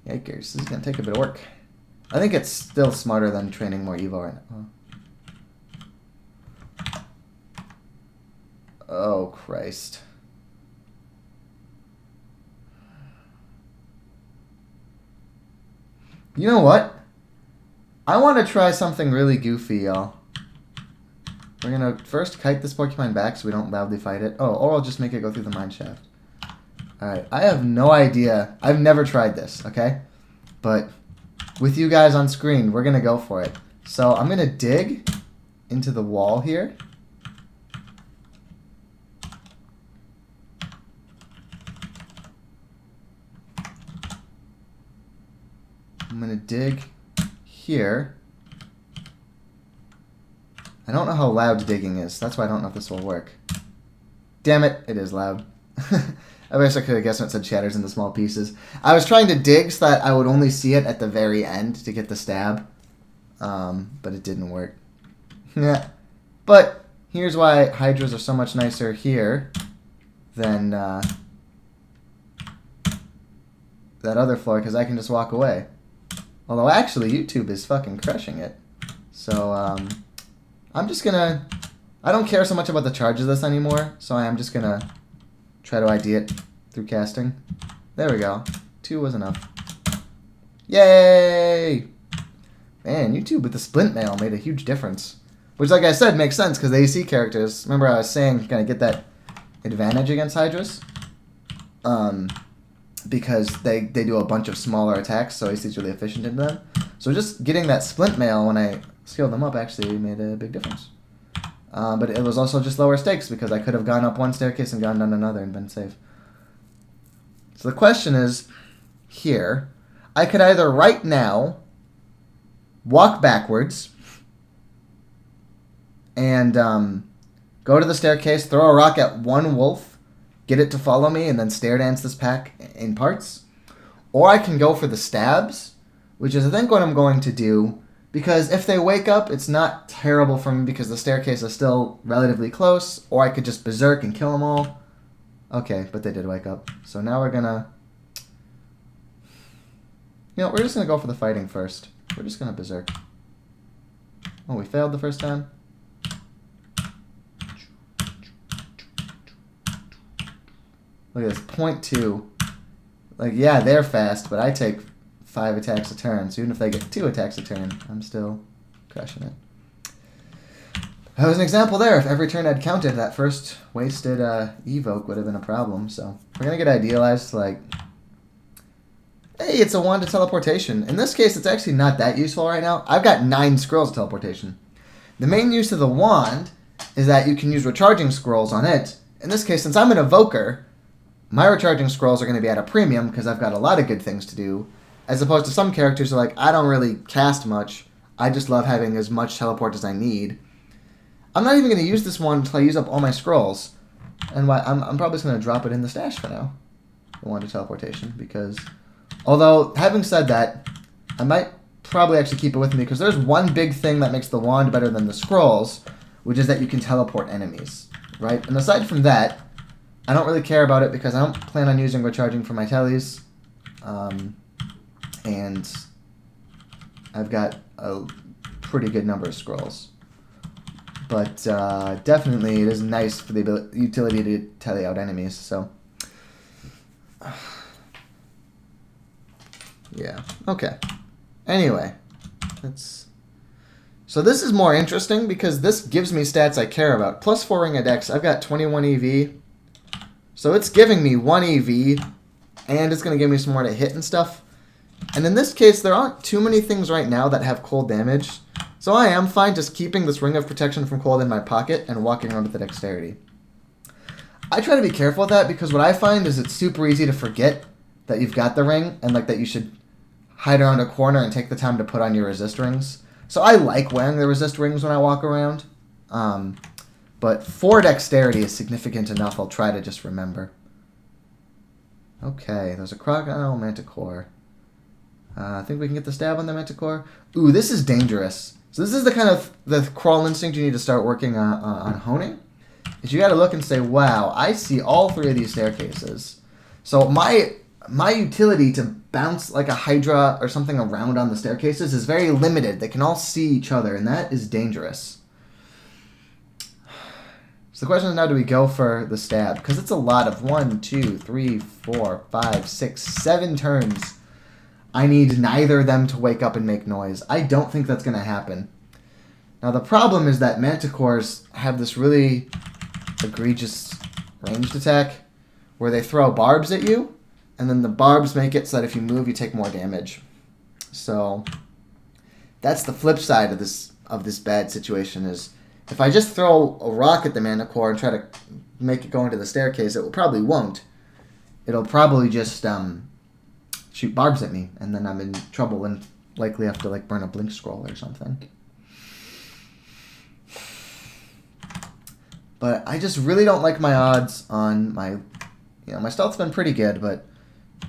Yikers, this is going to take a bit of work. I think it's still smarter than training more Evo right now. Oh, Christ. You know what? I want to try something really goofy, y'all. We're going to first kite this Porcupine back so we don't loudly fight it. Oh, or I'll just make it go through the mine shaft. Alright, I have no idea. I've never tried this, okay? But with you guys on screen, we're going to go for it. So I'm going to dig into the wall here. I'm going to dig here. I don't know how loud digging is. That's why I don't know if this will work. Damn it, it is loud. I wish I could have guessed when it said shatters into small pieces. I was trying to dig so that I would only see it at the very end to get the stab. But it didn't work. Yeah. But here's why Hydras are so much nicer here than that other floor, because I can just walk away. Although actually, YouTube is fucking crushing it. So I'm just gonna... I don't care so much about the charge of this anymore, so I am just gonna try to ID it through casting. There we go. 2 was enough. Yay! Man, YouTube with the splint mail made a huge difference. Which, like I said, makes sense because the AC characters, remember I was saying you kind of get that advantage against Hydras? Because they do a bunch of smaller attacks, so AC is really efficient in them. So just getting that splint mail when I scaled them up actually made a big difference. But it was also just lower stakes because I could have gone up one staircase and gone down another and been safe. So the question is, here, I could either right now walk backwards and go to the staircase, throw a rock at one wolf, get it to follow me, and then stare dance this pack in parts. Or I can go for the stabs, which is I think what I'm going to do, because if they wake up, it's not terrible for me because the staircase is still relatively close, or I could just berserk and kill them all. Okay, but they did wake up. So now we're gonna... You know, we're just gonna go for the fighting first. We're just gonna berserk. Oh, we failed the first time? Look at this, 0.2. Like, yeah, they're fast, but I take 5 attacks a turn. So even if they get 2 attacks a turn, I'm still crushing it. That was an example there. If every turn I'd counted, that first wasted evoke would have been a problem. So we're going to get idealized to, like, hey, it's a wand of teleportation. In this case, it's actually not that useful right now. I've got 9 scrolls of teleportation. The main use of the wand is that you can use recharging scrolls on it. In this case, since I'm an evoker, my recharging scrolls are going to be at a premium because I've got a lot of good things to do, as opposed to some characters who are like, I don't really cast much. I just love having as much teleport as I need. I'm not even going to use this one until I use up all my scrolls. And I'm probably just going to drop it in the stash for now, the wand of teleportation, because although, having said that, I might probably actually keep it with me because there's one big thing that makes the wand better than the scrolls, which is that you can teleport enemies, right? And aside from that, I don't really care about it because I don't plan on using recharging for my tellies. And I've got a pretty good number of scrolls. But definitely it is nice for the utility to telly out enemies, so... Yeah, okay. Anyway, so this is more interesting because this gives me stats I care about. Plus 4 ring of dex, I've got 21 EV. So it's giving me 1 EV, and it's going to give me some more to hit and stuff. And in this case, there aren't too many things right now that have cold damage. So I am fine just keeping this ring of protection from cold in my pocket and walking around with the dexterity. I try to be careful with that because what I find is it's super easy to forget that you've got the ring and like that you should hide around a corner and take the time to put on your resist rings. So I like wearing the resist rings when I walk around. But 4 dexterity is significant enough, I'll try to just remember. Okay, there's a crocodile manticore. I think we can get the stab on the manticore. Ooh, this is dangerous. So this is the kind of the crawl instinct you need to start working on honing. Is you got to look and say, wow, I see all 3 of these staircases. So my utility to bounce like a hydra or something around on the staircases is very limited. They can all see each other, and that is dangerous. So the question is now, do we go for the stab? Because it's a lot of 1, 2, 3, 4, 5, 6, 7 turns. I need neither of them to wake up and make noise. I don't think that's going to happen. Now the problem is that manticores have this really egregious ranged attack where they throw barbs at you, and then the barbs make it so that if you move, you take more damage. So that's the flip side of this bad situation is if I just throw a rock at the manticore and try to make it go into the staircase, it probably won't. It'll probably just shoot barbs at me, and then I'm in trouble and likely have to like burn a blink scroll or something. But I just really don't like my odds on my... my stealth's been pretty good, but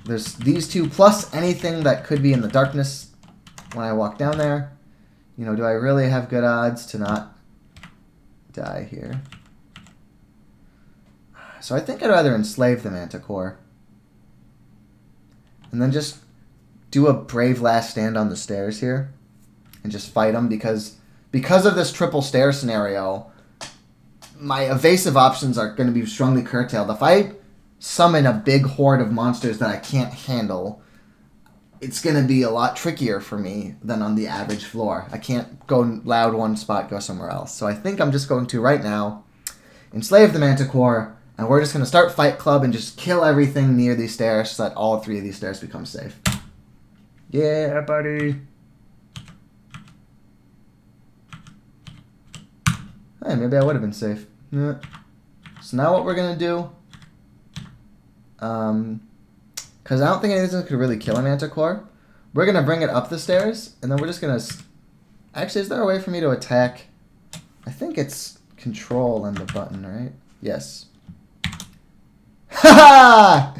there's these 2 plus anything that could be in the darkness when I walk down there. Do I really have good odds to not die here? So I think I'd rather enslave the manticore. And then just do a brave last stand on the stairs here. And just fight them because because of this triple stair scenario, my evasive options are going to be strongly curtailed. If I summon a big horde of monsters that I can't handle, it's going to be a lot trickier for me than on the average floor. I can't go loud one spot, go somewhere else. So I think I'm just going to, right now, enslave the Manticore, and we're just going to start Fight Club and just kill everything near these stairs so that all 3 of these stairs become safe. Yeah, buddy. Hey, maybe I would have been safe. Yeah. So now what we're going to do... because I don't think anything could really kill a Manticore. We're going to bring it up the stairs, and then we're just going to... Actually, is there a way for me to attack? I think it's control and the button, right? Yes. Ha ha!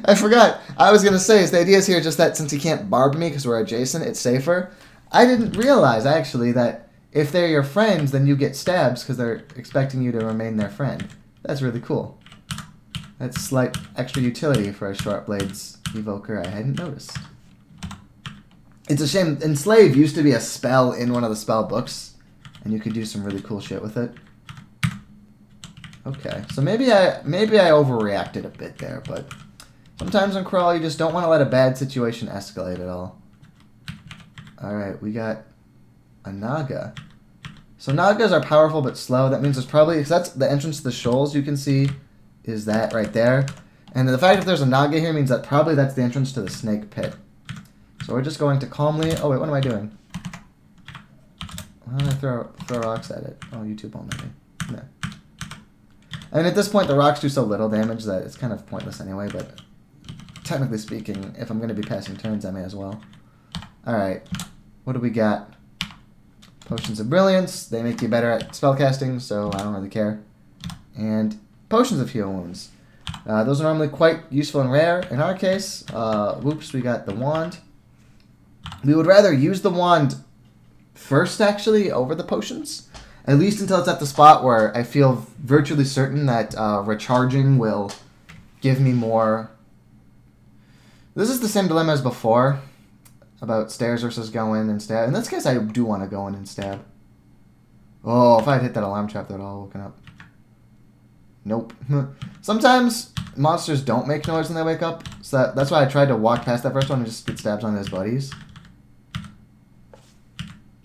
I forgot. I was going to say, the idea is here just that since he can't barb me because we're adjacent, it's safer. I didn't realize, actually, that if they're your friends, then you get stabs because they're expecting you to remain their friend. That's really cool. That's slight extra utility for a Short Blades evoker I hadn't noticed. It's a shame. Enslave used to be a spell in one of the spell books, and you could do some really cool shit with it. Okay, so maybe I overreacted a bit there, but sometimes in Crawl you just don't want to let a bad situation escalate at all. Alright, we got a Naga. So Nagas are powerful but slow. That means there's probably... Because that's the entrance to the shoals you can see is that right there. And the fact that there's a Naga here means that probably that's the entrance to the snake pit. So we're just going to calmly... Oh, wait, what am I doing? Why don't I throw rocks at it? Oh, YouTube won't let me. No. I mean, at this point, the rocks do so little damage that it's kind of pointless anyway, but technically speaking, if I'm going to be passing turns, I may as well. Alright, what do we got? Potions of Brilliance. They make you better at spellcasting, so I don't really care. And Potions of Heal Wounds. Those are normally quite useful and rare. In our case, whoops, we got the Wand. We would rather use the Wand first, actually, over the Potions. At least until it's at the spot where I feel virtually certain that recharging will give me more. This is the same dilemma as before about stairs versus go in and stab. In this case, I do want to go in and stab. Oh, if I had hit that alarm trap, that would all woken up. Nope. Sometimes monsters don't make noise when they wake up, so that's why I tried to walk past that first one and just get stabs on his buddies.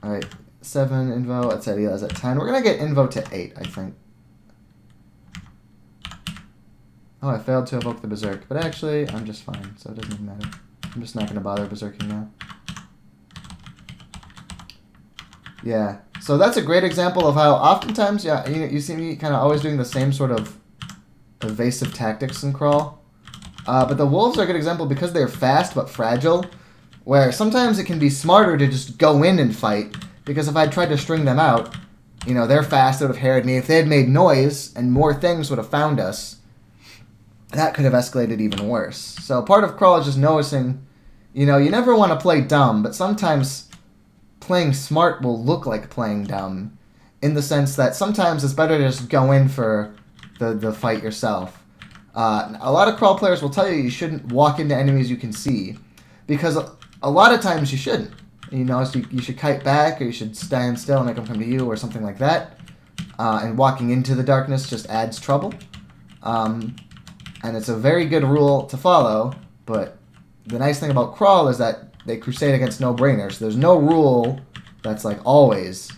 Alright. 7 invo, it's at 11, at 10. We're going to get invo to 8, I think. Oh, I failed to evoke the Berserk. But actually, I'm just fine, so it doesn't even matter. I'm just not going to bother Berserking now. Yeah, so that's a great example of how oftentimes, yeah, you see me kind of always doing the same sort of evasive tactics in Crawl. But the Wolves are a good example because they're fast but fragile, where sometimes it can be smarter to just go in and fight. Because if I tried to string them out, they're fast, they would have harried me. If they had made noise and more things would have found us, that could have escalated even worse. So part of Crawl is just noticing, you never want to play dumb, but sometimes playing smart will look like playing dumb. In the sense that sometimes it's better to just go in for the fight yourself. A lot of Crawl players will tell you shouldn't walk into enemies you can see. Because a lot of times you shouldn't. So you should kite back, or you should stand still and make them come to you, or something like that. And walking into the darkness just adds trouble. And it's a very good rule to follow, but the nice thing about Crawl is that they crusade against no-brainers. So there's no rule that's like always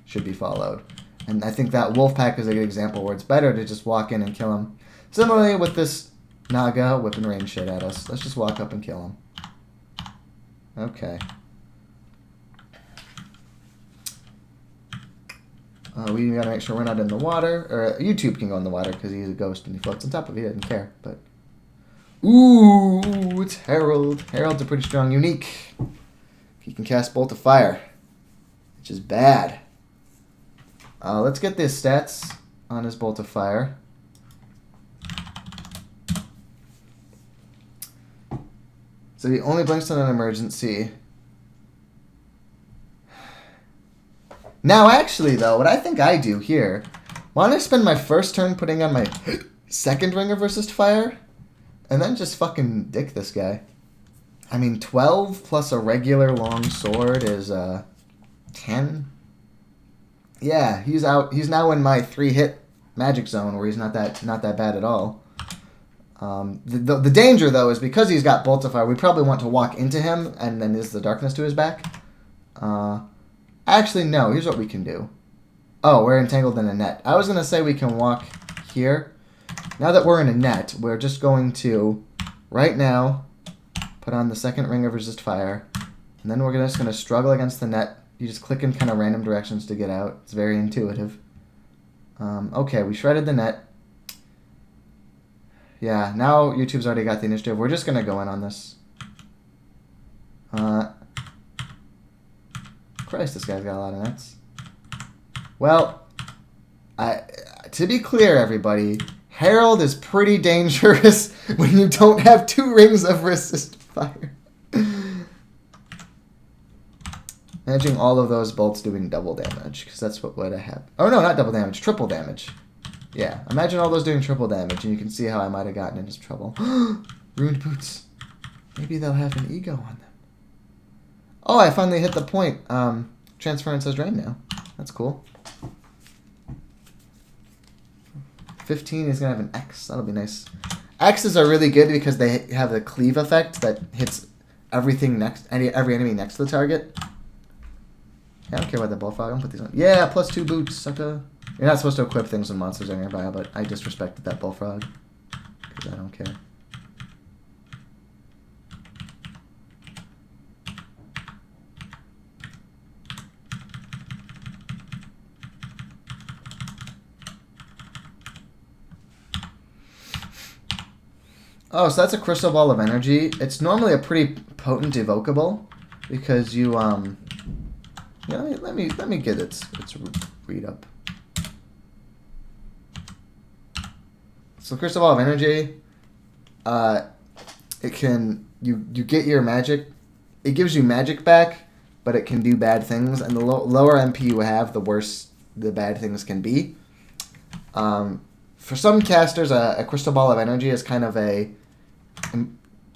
should be followed. And I think that Wolfpack is a good example where it's better to just walk in and kill him. Similarly with this Naga whipping rain shit at us. Let's just walk up and kill him. Okay. We gotta make sure we're not in the water. Or YouTube can go in the water because he's a ghost and he floats on top of it. He doesn't care. But ooh, it's Herald. Herald's a pretty strong unique. He can cast Bolt of Fire, which is bad. Let's get the stats on his Bolt of Fire. So he only blinks on an emergency. Now, actually, though, what I think I do here, why don't I spend my first turn putting on my second Ring of Resist Fire, and then just fucking dick this guy. I mean, 12 plus a regular long sword is 10. Yeah, he's out. He's now in my 3-hit magic zone where he's not that bad at all. The danger though is because he's got Bolt of Fire, we probably want to walk into him and then is the darkness to his back. Actually, no. Here's what we can do. Oh, we're entangled in a net. I was gonna say we can walk here. Now that we're in a net, we're just going to right now put on the second ring of resist fire, and then we're just gonna struggle against the net. You just click in kind of random directions to get out. It's very intuitive. Okay, we shredded the net. Yeah, now YouTube's already got the initiative. We're just going to go in on this. Christ, this guy's got a lot of nets. Well, to be clear, everybody, Herald is pretty dangerous when you don't have 2 rings of resist fire. Managing all of those bolts doing double damage, because that's what I have. Oh, no, not double damage, triple damage. Yeah, imagine all those doing triple damage, and you can see how I might have gotten into trouble. Ruined boots. Maybe they'll have an ego on them. Oh, I finally hit the point. Transference has drained now. That's cool. 15 is going to have an X. That'll be nice. X's are really good because they have the cleave effect that hits everything next, every enemy next to the target. Yeah, I don't care about the bullfrog. I'm gonna put these on. Yeah, +2 boots, sucker. You're not supposed to equip things when monsters are nearby, but I disrespected that bullfrog. Because I don't care. Oh, so that's a crystal ball of energy. It's normally a pretty potent evocable because you yeah, let me get its read up. So crystal ball of energy, it can you get your magic. It gives you magic back, but it can do bad things. And the lower MP you have, the worse the bad things can be. For some casters, a crystal ball of energy is kind of a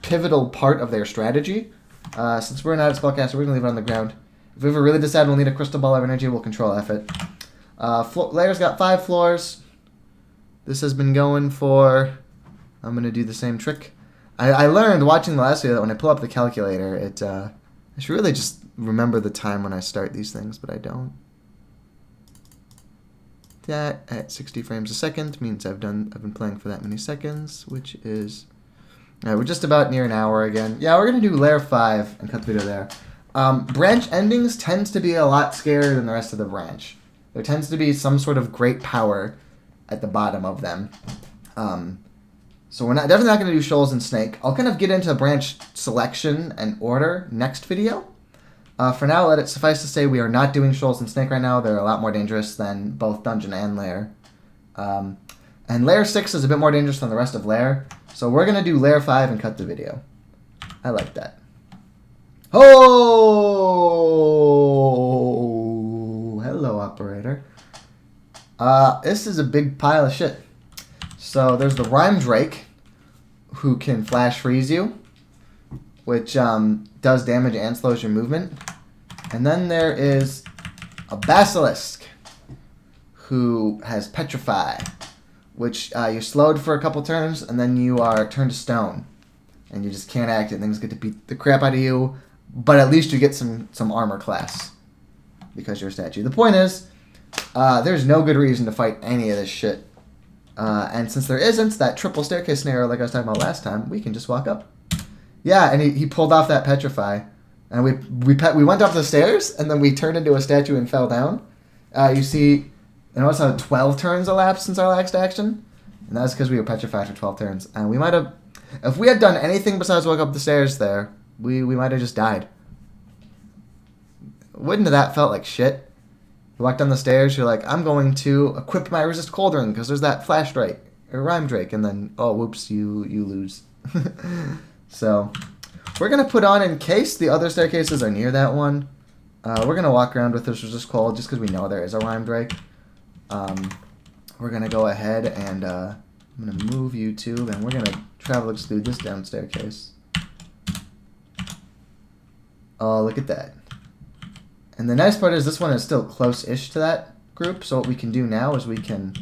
pivotal part of their strategy. Since we're not a spellcaster, we're gonna leave it on the ground. If we ever really decide we'll need a crystal ball of energy, we'll control F it. Layer's got 5 floors. This has been going for... I'm going to do the same trick. I learned watching the last video that when I pull up the calculator, I should really just remember the time when I start these things, but I don't. That at 60 frames a second means I've been playing for that many seconds, which is... we're just about near an hour again. Yeah, we're going to do layer 5 and cut the video there. Branch endings tends to be a lot scarier than the rest of the branch. There tends to be some sort of great power at the bottom of them. So we're definitely not going to do Shoals and Snake. I'll kind of get into branch selection and order next video. For now, let it suffice to say we are not doing Shoals and Snake right now. They're a lot more dangerous than both Dungeon and Lair. And Layer 6 is a bit more dangerous than the rest of Lair. So we're going to do Layer 5 and cut the video. I like that. Oh, hello, operator. This is a big pile of shit. So there's the Rhyme Drake, who can flash freeze you, which does damage and slows your movement. And then there is a Basilisk, who has Petrify, which you're slowed for a couple turns, and then you are turned to stone. And you just can't act, and things get to beat the crap out of you. But at least you get some armor class because you're a statue. The point is, there's no good reason to fight any of this shit. And since there isn't that triple staircase scenario like I was talking about last time, we can just walk up. Yeah, and he pulled off that Petrify. And we went up the stairs, and then we turned into a statue and fell down. You see, notice how 12 turns elapsed since our last action? And that's because we were petrified for 12 turns. And we might have... If we had done anything besides walk up the stairs there... We might have just died. Wouldn't have that felt like shit? You walk down the stairs, you're like, I'm going to equip my resist cauldron because there's that flash drake or rhyme drake, and then oh whoops, you lose. So we're gonna put on, in case the other staircases are near that one. We're gonna walk around with this resist cold just because we know there is a rhyme drake. We're gonna go ahead and I'm gonna move YouTube, and we're gonna travel through this down staircase. Oh, look at that. And the nice part is this one is still close-ish to that group. So what we can do now is we can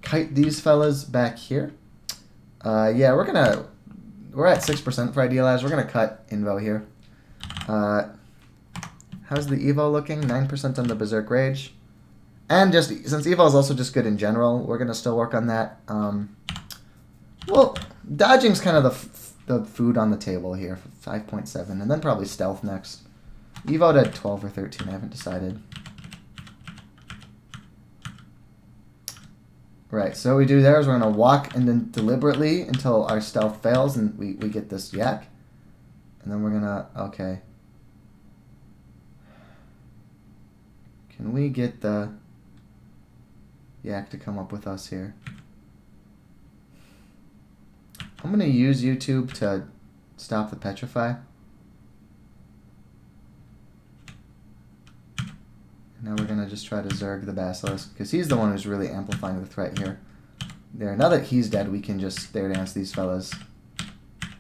kite these fellas back here. Yeah, we're at 6% for idealize. We're gonna cut Invo here. How's the Evo looking? 9% on the Berserk Rage. And just since Evo is also just good in general, we're gonna still work on that. Well, dodging's kind of the food on the table here, 5.7, and then probably stealth next. Evo'd at 12 or 13, I haven't decided. Right, so what we do there is we're going to walk and then deliberately until our stealth fails and we get this yak. And then we're going to, okay. Can we get the yak to come up with us here? I'm going to use YouTube to stop the petrify. Now we're going to just try to Zerg the Basilisk, because he's the one who's really amplifying the threat here. There. Now that he's dead, we can just stair dance these fellas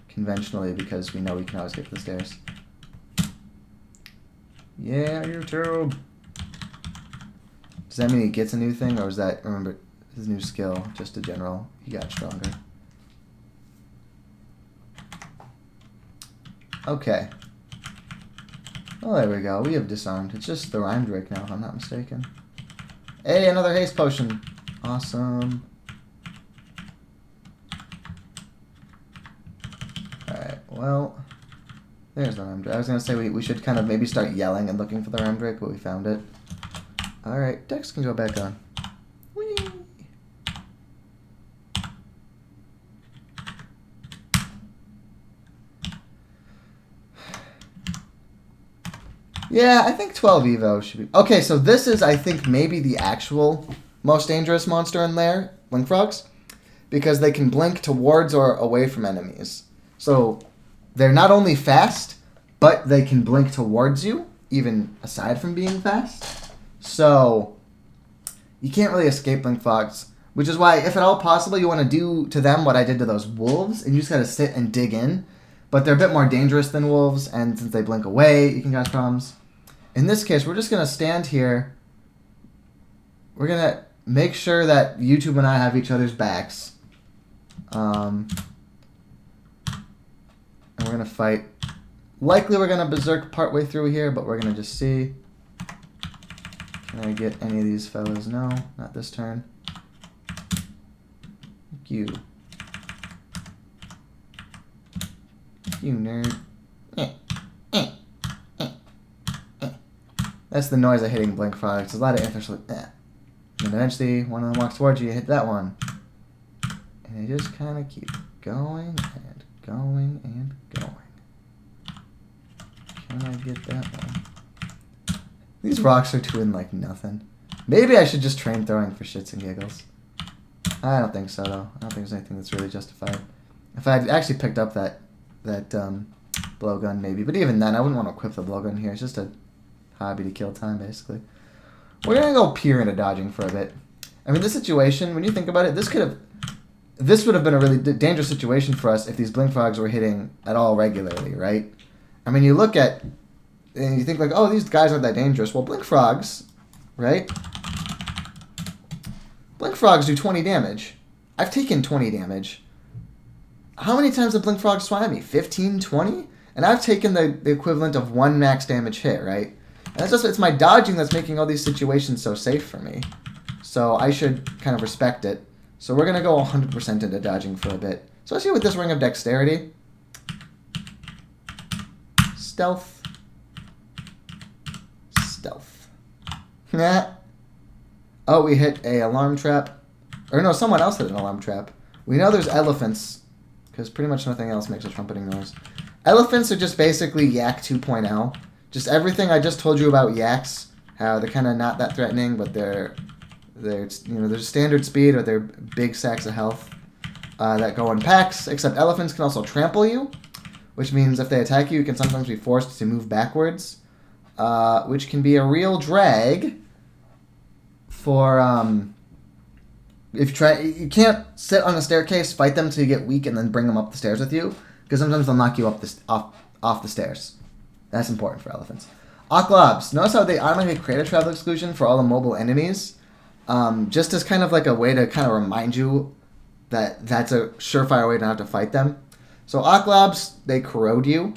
conventionally, because we know we can always get to the stairs. Yeah, YouTube! Does that mean he gets a new thing, or is that, remember, his new skill, just a general, he got stronger. Okay. Oh, there we go. We have disarmed. It's just the Rhyme Drake now, if I'm not mistaken. Hey, another haste potion. Awesome. Alright, well, there's the Rhyme Drake. I was going to say we should kind of maybe start yelling and looking for the Rhyme Drake, but we found it. Alright, Dex can go back on. Whee! Yeah, I think 12 Evo should be... Okay, so this is, I think, maybe the actual most dangerous monster in there, Blink Frogs, because they can blink towards or away from enemies. So they're not only fast, but they can blink towards you, even aside from being fast. So you can't really escape Blink Frogs, which is why, if at all possible, you want to do to them what I did to those wolves, and you just got to sit and dig in. But they're a bit more dangerous than wolves, and since they blink away, you can cause problems. In this case, we're just going to stand here. We're going to make sure that YouTube and I have each other's backs. And we're going to fight. Likely we're going to berserk partway through here, but we're going to just see. Can I get any of these fellas? No, not this turn. Thank you. You nerd. That's the noise of hitting Blink Frogs. There's a lot of interest. And then eventually, one of them walks towards you, you hit that one. And you just kind of keep going and going and going. Can I get that one? These rocks are doing like nothing. Maybe I should just train throwing for shits and giggles. I don't think so, though. I don't think there's anything that's really justified. If I had actually picked up that blowgun, maybe. But even then, I wouldn't want to equip the blowgun here. It's just a hobby to kill time, basically. We're going to go peer into dodging for a bit. I mean, this situation, when you think about it, this would have been a really dangerous situation for us if these Blink Frogs were hitting at all regularly, right? I mean, you look at, and you think like, oh, these guys aren't that dangerous. Well, Blink Frogs, right? Blink Frogs do 20 damage. I've taken 20 damage. How many times have Blink Frogs swung at me? 15, 20? And I've taken the equivalent of 1 max damage hit, right? And it's my dodging that's making all these situations so safe for me. So I should kind of respect it. So we're going to go 100% into dodging for a bit. Especially with this Ring of Dexterity. Stealth. Stealth. Oh, we hit a alarm trap. Or no, someone else hit an alarm trap. We know there's elephants, because pretty much nothing else makes a trumpeting noise. Elephants are just basically Yak 2.0. Just everything I just told you about yaks, how they're kind of not that threatening, but they're standard speed, or they're big sacks of health that go in packs. Except elephants can also trample you, which means if they attack you, you can sometimes be forced to move backwards, which can be a real drag. For if you can't sit on a staircase, fight them till you get weak, and then bring them up the stairs with you, because sometimes they'll knock you up off the stairs. That's important for elephants. Oklobs. Notice how they automatically create a travel exclusion for all the mobile enemies, just as kind of like a way to kind of remind you that that's a surefire way to not have to fight them. So Oklobs, they corrode you.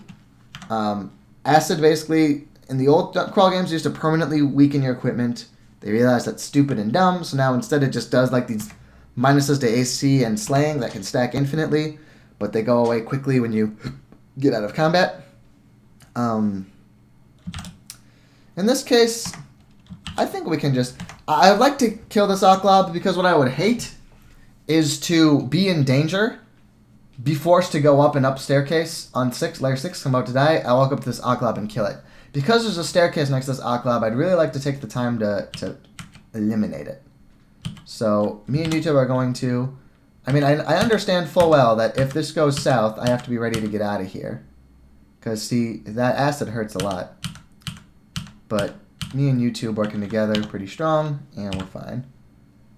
Acid basically, in the old crawl games, used to permanently weaken your equipment. They realized that's stupid and dumb, so now instead it just does like these minuses to AC and slaying that can stack infinitely, but they go away quickly when you get out of combat. In this case, I think we can just... I'd like to kill this Oklob because what I would hate is to be in danger, be forced to go up an up staircase on layer 6, I'm about to die, I'll walk up to this Oklob and kill it. Because there's a staircase next to this Oklob, I'd really like to take the time to eliminate it. So, me and Hito are going to... I mean, I understand full well that if this goes south, I have to be ready to get out of here. Because, see, that acid hurts a lot. But me and YouTube working together pretty strong, and we're fine.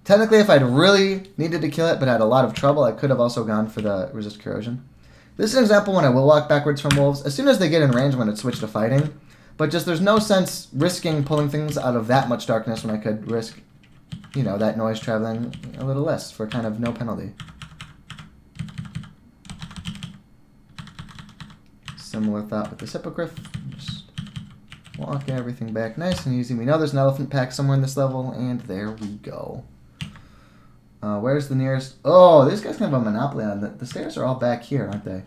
Technically, if I'd really needed to kill it but had a lot of trouble, I could have also gone for the resist corrosion. This is an example when I will walk backwards from wolves. As soon as they get in range, I'm going to switch to fighting. But just there's no sense risking pulling things out of that much darkness when I could risk, you know, that noise traveling a little less for kind of no penalty. Similar thought with this hippogriff. Just walk everything back nice and easy. We know there's an elephant pack somewhere in this level, and there we go. Where's the nearest... Oh, these guys can have a monopoly on the stairs are all back here, aren't they?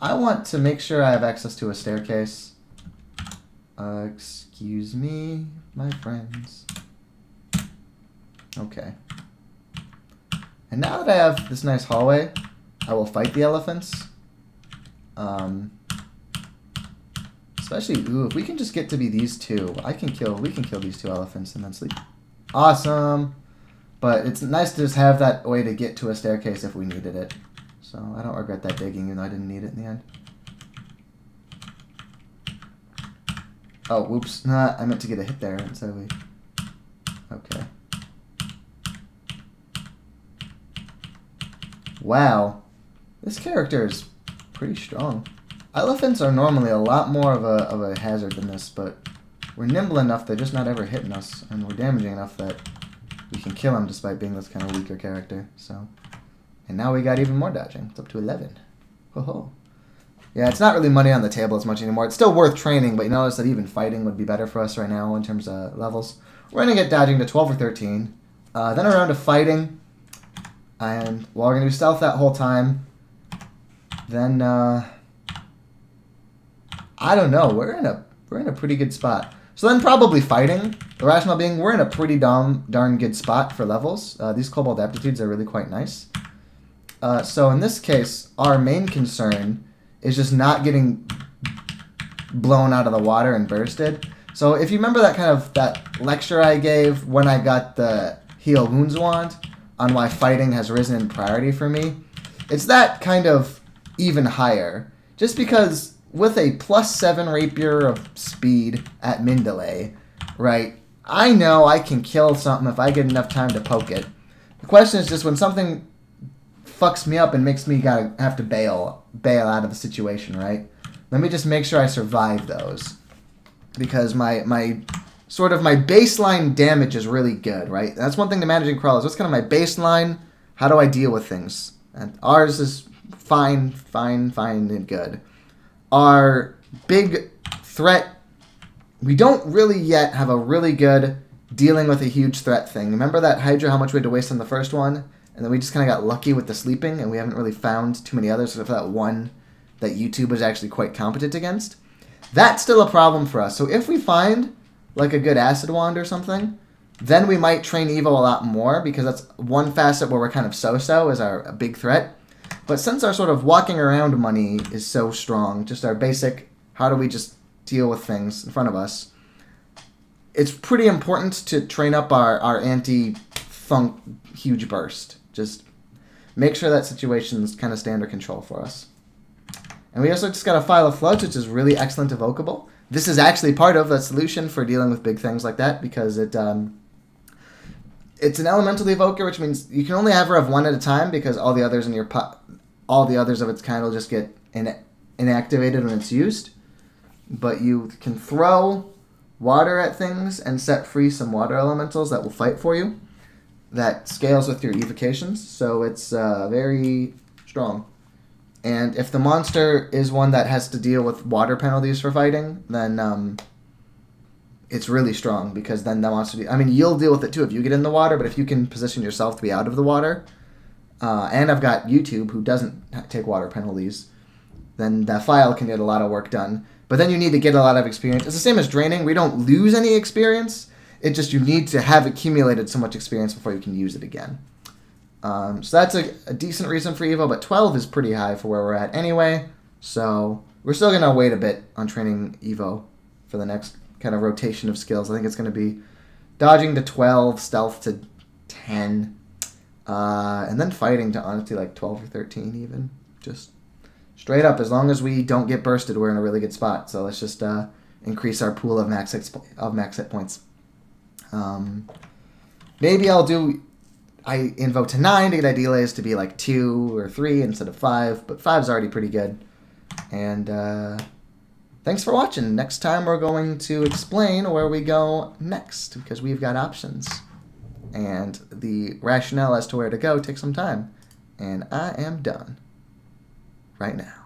I want to make sure I have access to a staircase. Excuse me, my friends. Okay. And now that I have this nice hallway, I will fight the elephants. Especially, if we can just get to be these two, we can kill these two elephants and then sleep. Awesome! But it's nice to just have that way to get to a staircase if we needed it. So I don't regret that digging, even though I didn't need it in the end. Oh, whoops. Nah, I meant to get a hit there instead of Okay. Wow. This character is pretty strong. Elephants are normally a lot more of a hazard than this, but we're nimble enough they're just not ever hitting us, and we're damaging enough that we can kill them despite being this kind of weaker character. So, and now we got even more dodging. It's up to 11. Ho ho. Yeah, it's not really money on the table as much anymore. It's still worth training, but you notice that even fighting would be better for us right now in terms of levels. We're going to get dodging to 12 or 13. Then around to fighting. And well, we're going to do stealth that whole time. Then, I don't know. We're in a pretty good spot. So then probably fighting. The rationale being we're in a pretty darn good spot for levels. These cobalt aptitudes are really quite nice. So in this case, our main concern is just not getting blown out of the water and bursted. So if you remember that lecture I gave when I got the Heal Wounds wand on why fighting has risen in priority for me, it's that kind of even higher. Just because with a +7 rapier of speed at min delay, right, I know I can kill something if I get enough time to poke it. The question is just when something fucks me up and makes me have to bail out of the situation, right? Let me just make sure I survive those. Because my baseline damage is really good, right? That's one thing to managing crawlers. What's kind of my baseline? How do I deal with things? And ours is fine and good. Our big threat, we don't really yet have a really good dealing with a huge threat thing. Remember that Hydra, how much we had to waste on the first one? And then we just kind of got lucky with the sleeping, and we haven't really found too many others except for that one that YouTube was actually quite competent against. That's still a problem for us. So if we find like a good acid wand or something, then we might train Evo a lot more, because that's one facet where we're kind of so-so is our big threat. But since our sort of walking around money is so strong, just our basic, how do we just deal with things in front of us, it's pretty important to train up our anti-thunk huge burst. Just make sure that situations kind of stay under control for us. And we also just got a File of Floods, which is really excellent evocable. This is actually part of the solution for dealing with big things like that, because it's an elemental evoker, which means you can only ever have one at a time, because all the others in all the others of its kind will just get inactivated when it's used. but you can throw water at things and set free some water elementals that will fight for you. That scales with your evocations, so it's very strong. And if the monster is one that has to deal with water penalties for fighting, then it's really strong, because then the monster... I mean, you'll deal with it too if you get in the water, but if you can position yourself to be out of the water, and I've got YouTube, who doesn't take water penalties, then that file can get a lot of work done. But then you need to get a lot of experience. It's the same as draining. We don't lose any experience. It just, you need to have accumulated so much experience before you can use it again. So that's a decent reason for Evo, but 12 is pretty high for where we're at anyway. So we're still going to wait a bit on training Evo for the next kind of rotation of skills. I think it's going to be dodging to 12, stealth to 10, and then fighting to honestly like 12 or 13 even. Just straight up, as long as we don't get bursted, we're in a really good spot. So let's just increase our pool of max hit points. Maybe I'll do... I invoke to 9 to get idealize to be like 2 or 3 instead of 5, but 5's already pretty good. And thanks for watching. Next time we're going to explain where we go next, because we've got options. And the rationale as to where to go takes some time. And I am done right now.